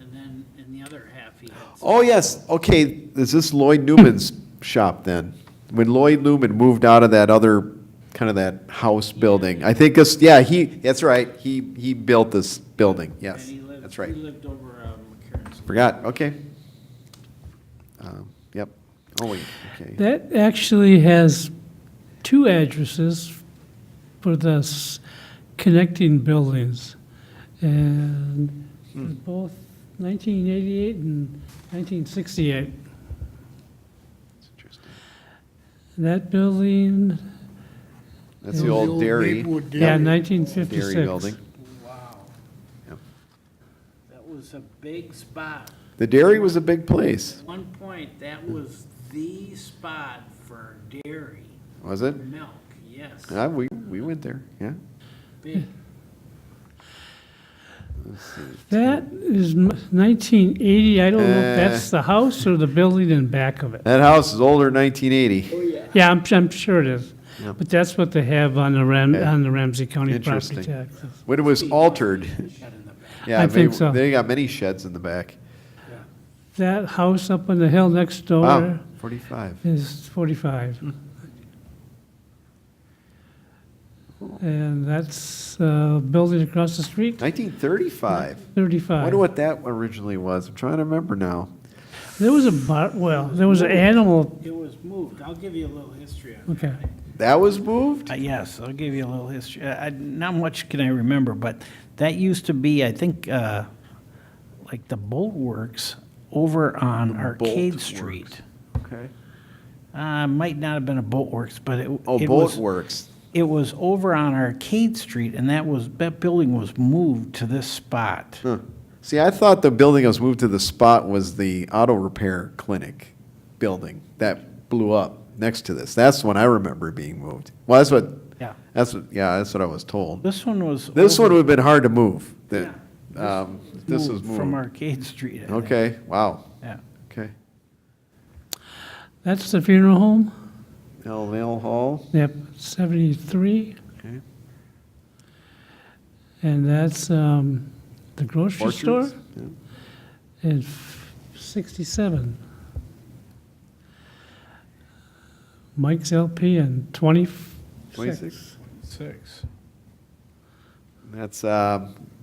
and then in the other half, he had. Oh, yes, okay, is this Lloyd Newman's shop then? When Lloyd Newman moved out of that other, kind of that house building, I think this, yeah, that's right, he built this building, yes, that's right. He lived over McCarran's. Forgot, okay. Yep, oh, wait, okay. That actually has 2 addresses for the connecting buildings. And both 1988 and 1968. That's interesting. That building, That's the old dairy, Maplewood yeah, Dairy. 1956. dairy building. Wow, Yep. that was a big spot. The dairy was a big place, At one point, that was the spot for dairy, was it? milk, yes, We went there, yeah. big. That is 1980. I don't know if that's the house or the building in back of it. That house is older than 1980. Yeah, I'm sure it is. Yep. But that's what they have on the Yeah. on the Ramsey County property Interesting. taxes. When it was altered. Yeah, I think so. They got many sheds in the back. That house up on the hill next Wow, door 45. is 45. And that's building across the street, 1935. 35. Wonder what that originally was. I'm trying to remember now. There was a there was an animal, It was moved, I'll give you a little history on okay. That was moved? Yes, I'll give you a little history. Not much can I remember, but that used to be, I think, like the Bolt Works over on Arcade Works. Street. Okay. Might not have been a Bolt Works, but it Oh, it Bolt was, Works. it was over on Arcade Street, and that building was moved to this spot. Huh. See, I thought the building that was moved to the spot was the auto repair clinic building that blew up next to this. That's when I remember it being moved. Well, that's what I was told. This one was. This one over- would have been hard to move. This was moved moved. from Arcade Street. I think. Okay, wow, Yeah. okay. That's the funeral home, Elmvale Hall, yep, 73. okay. And that's the grocery store Orchards, yeah. in 67. Mike's LP in 26. 26. Six. That's,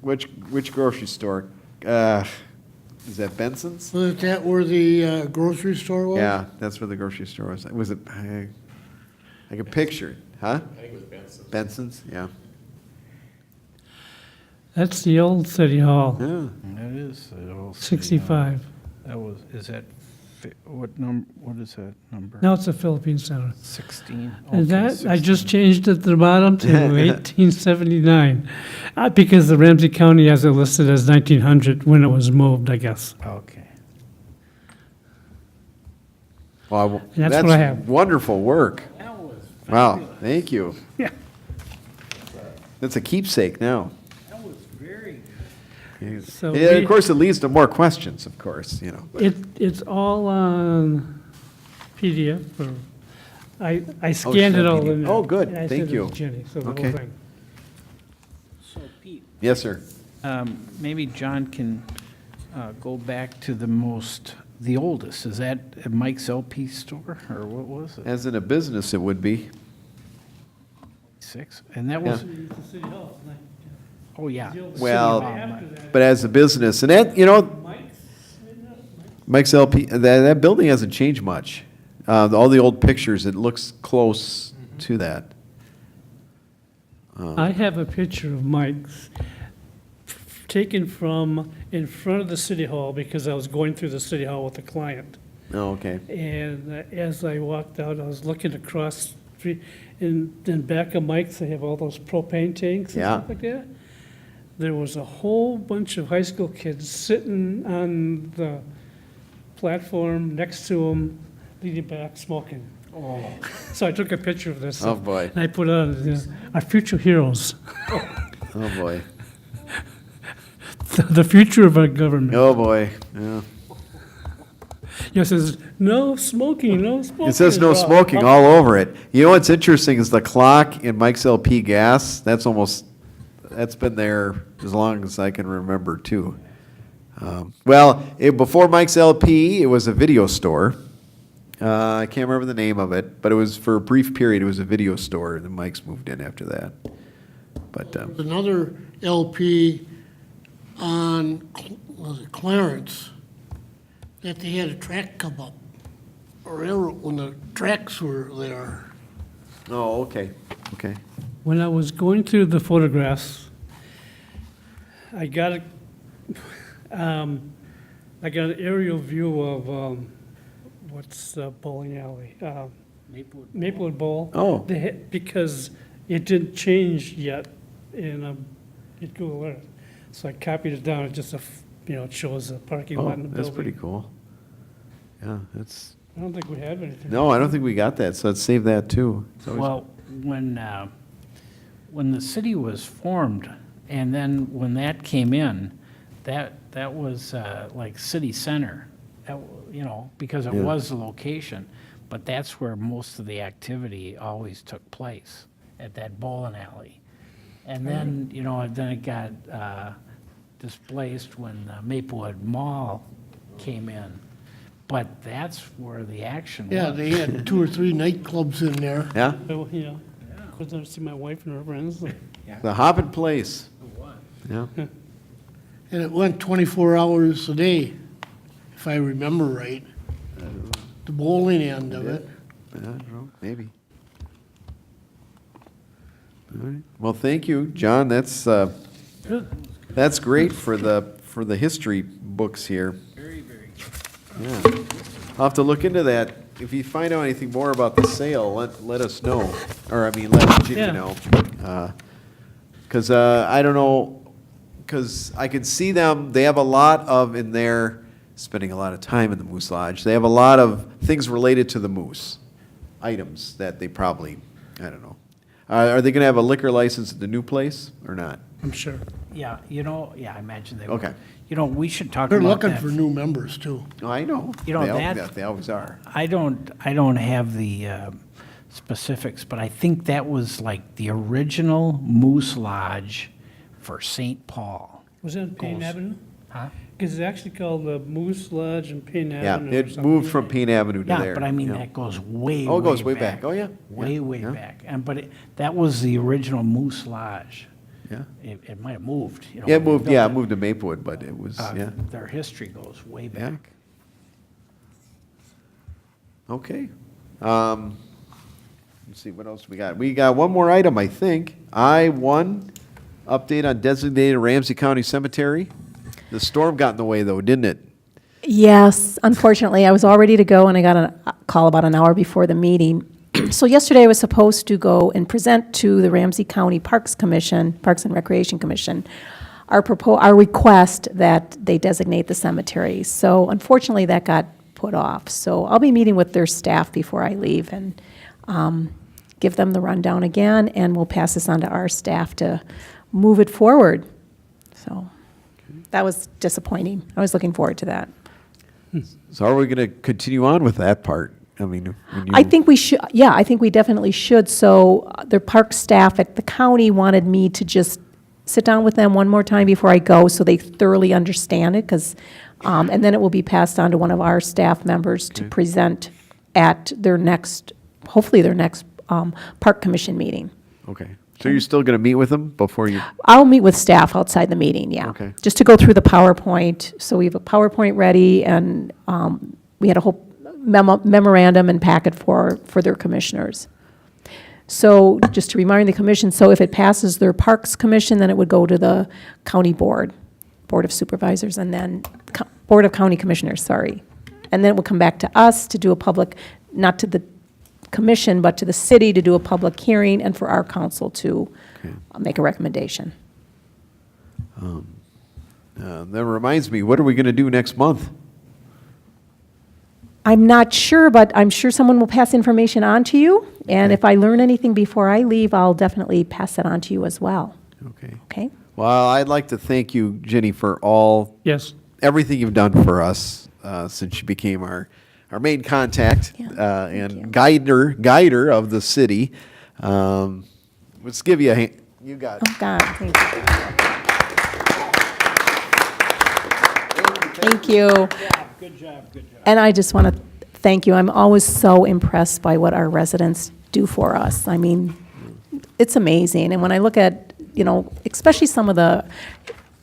which grocery store? Is that Benson's? Was that where the grocery store was? Yeah, that's where the grocery store was. Was it, I can picture it, huh? I think it was Benson's. Benson's, yeah. That's the old city hall, Yeah. That is the old city hall. 65. That was, is that, what is that number? Now it's the Philippine Center. 16? And Okay, that, I 16. just changed it to the bottom to 1879. Because the Ramsey County has it listed as 1900 when it was moved, I guess. Okay. Well, That's what I have. wonderful work. That was Wow, fabulous. thank you. Yeah. That's a keepsake now. That was very good. So Yeah, we- of course, it leads to more questions, of course, you know. It's all on PDF or I scanned it all in there. Oh, good. and I Thank sent it you. to Jenny, so the whole Okay. thing. So Pete, Yes, sir. maybe John can go back to the oldest. Is that Mike's LP store, or what was it? As in a business, it would be. 6? And that was, Yeah. It's the city hall, like, oh, yeah. Well, City Hall, after that, but as a business, and that, you know, Mike's, Mike's LP, that building hasn't changed much. All the old pictures, it looks close to that. I have a picture of Mike's taken from in front of the city hall because I was going through the city hall with a client. Oh, okay. And as I walked out, I was looking across the street, and then back of Mike's, they have all those propane tanks and Yeah. stuff like that. There was a whole bunch of high school kids sitting on the platform next to them, leaning back, smoking. Oh. So I took a picture of this. Oh, boy. And I put it on, our future heroes, Oh, boy. the future of our government. Oh, boy. Yeah. It says, no smoking, no smoking. It says no smoking all over it. You know what's interesting is the clock in Mike's LP gas, that's been there as long as I can remember, too. Before Mike's LP, it was a video store. I can't remember the name of it, but it was for a brief period, it was a video store, and then Mike's moved in after that. But, Another LP on, was it Clarence, that they had a track come up, or railroad, when the tracks were there. oh, okay, okay. When I was going through the photographs, I got an aerial view of, what's the bowling alley? Maplewood Bowl. Oh. Because it didn't change yet in Google Earth. So I copied it down, it just, it shows the parking lot Oh, in the that's building. pretty cool. Yeah, that's, I don't think we have anything. no, I don't think we got that, so let's save that, too. It's always- Well, when the city was formed, and then when that came in, that was like city center, because it Yeah. was the location. But that's where most of the activity always took place, at that bowling alley. And then, then it got displaced when the Maplewood Mall came in. But that's where the action was. Yeah, they had 2 or 3 nightclubs in there. Yeah, So, because I see my wife and her friends. the Hoppin' Place. Yeah, And it went 24 hours a day, if I remember right. The bowling end of it. I don't know, maybe. All right. Well, thank you, John. That's great for the history books here. Very, very good. Yeah. I'll have to look into that. If you find out anything more about the sale, let us know. Or, I mean, let Jimmy Yeah. know. Because I don't know, because I can see them, they have a lot of, in there, spending a lot of time in the Moose Lodge, they have a lot of things related to the moose, items that they probably, I don't know. Are they going to have a liquor license at the new place or not? I'm sure. Yeah, I imagine they would. Okay. We should talk They're about looking that. for new members, too. Oh, I know. They always are. I don't have the specifics, but I think that was like the original Moose Lodge for St. Paul. Was it on Payne Goes- Avenue? Huh? Because it's actually called the Moose Lodge and Payne Yeah, Avenue. or it something. moved from Payne Avenue to Yeah, there. but I mean, yeah. that goes way, Oh, it goes way back. back. Oh, yeah. Way, Yeah, way yeah. back. That was the original Moose Lodge. Yeah. It might have moved, Yeah, when it they moved, built yeah, it. it moved to Maplewood, but it was, yeah. Their history goes way Yeah. back. Okay. Let's see, what else we got? We got one more item, I think. I-1, update on designated Ramsey County Cemetery. The storm got in the way, though, didn't it? Yes, unfortunately, I was all ready to go, and I got a call about an hour before the meeting. So yesterday, I was supposed to go and present to the Ramsey County Parks Commission, Parks and Recreation Commission, our request that they designate the cemetery. So unfortunately, that got put off. So I'll be meeting with their staff before I leave and give them the rundown again, and we'll pass this on to our staff to move it forward. So that was disappointing. I was looking forward to that. So are we going to continue on with that part? I mean, when you. I think we should, yeah, I think we definitely should. So their park staff at the county wanted me to just sit down with them one more time before I go so they thoroughly understand it, because, and then it will be passed on to one of our staff members to present at their next, hopefully their next park commission meeting. Okay. So you're still going to meet with them before you? I'll meet with staff outside the meeting, yeah. Okay. Just to go through the PowerPoint. So we have a PowerPoint ready, and we had a whole memorandum and packet for their commissioners. So just to remind the commission, so if it passes their Parks Commission, then it would go to the county board, Board of Supervisors, and then Board of County Commissioners, sorry. And then it would come back to us to do a public, not to the commission, but to the city to do a public hearing, and for our council to make a recommendation. That reminds me, what are we going to do next month? I'm not sure, but I'm sure someone will pass information on to you. And if I learn anything before I leave, I'll definitely pass it on to you as well. Okay. Okay? Well, I'd like to thank you, Jenny, for all, Yes. everything you've done for us since you became our main contact Yeah, and guider of the city. Let's give you a hand. You got it. Oh, God, thank you. Thank you. Good job, good job. And I just want to thank you. I'm always so impressed by what our residents do for us. I mean, it's amazing. And when I look at, especially some of the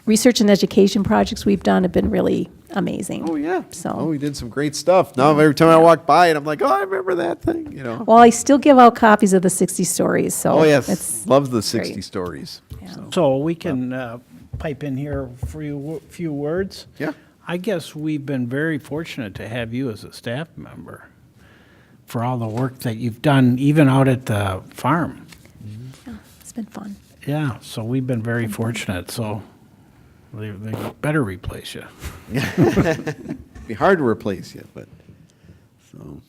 research and education projects we've done have been really amazing. Oh, yeah. So. Oh, we did some great stuff. Now, every time I walk by it, I'm like, oh, I remember that thing, Well, I still give out copies of the 60 stories, so. Oh, yes. it's Love the 60 great. stories. Yeah. So we can pipe in here for a few words? Yeah. I guess we've been very fortunate to have you as a staff member for all the work that you've done, even out at the farm. Yeah, it's been fun. Yeah, so we've been very fortunate, so they better replace you. Be hard to replace you, but, so,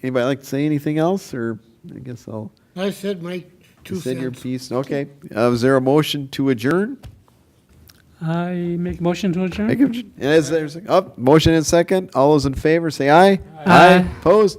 anybody like to say anything else, or I guess I'll. I said my You 2 said your cents. piece, okay. Is there a motion to adjourn? I make motion to adjourn? Motion and second, all those in favor, say aye. Aye. Opposed?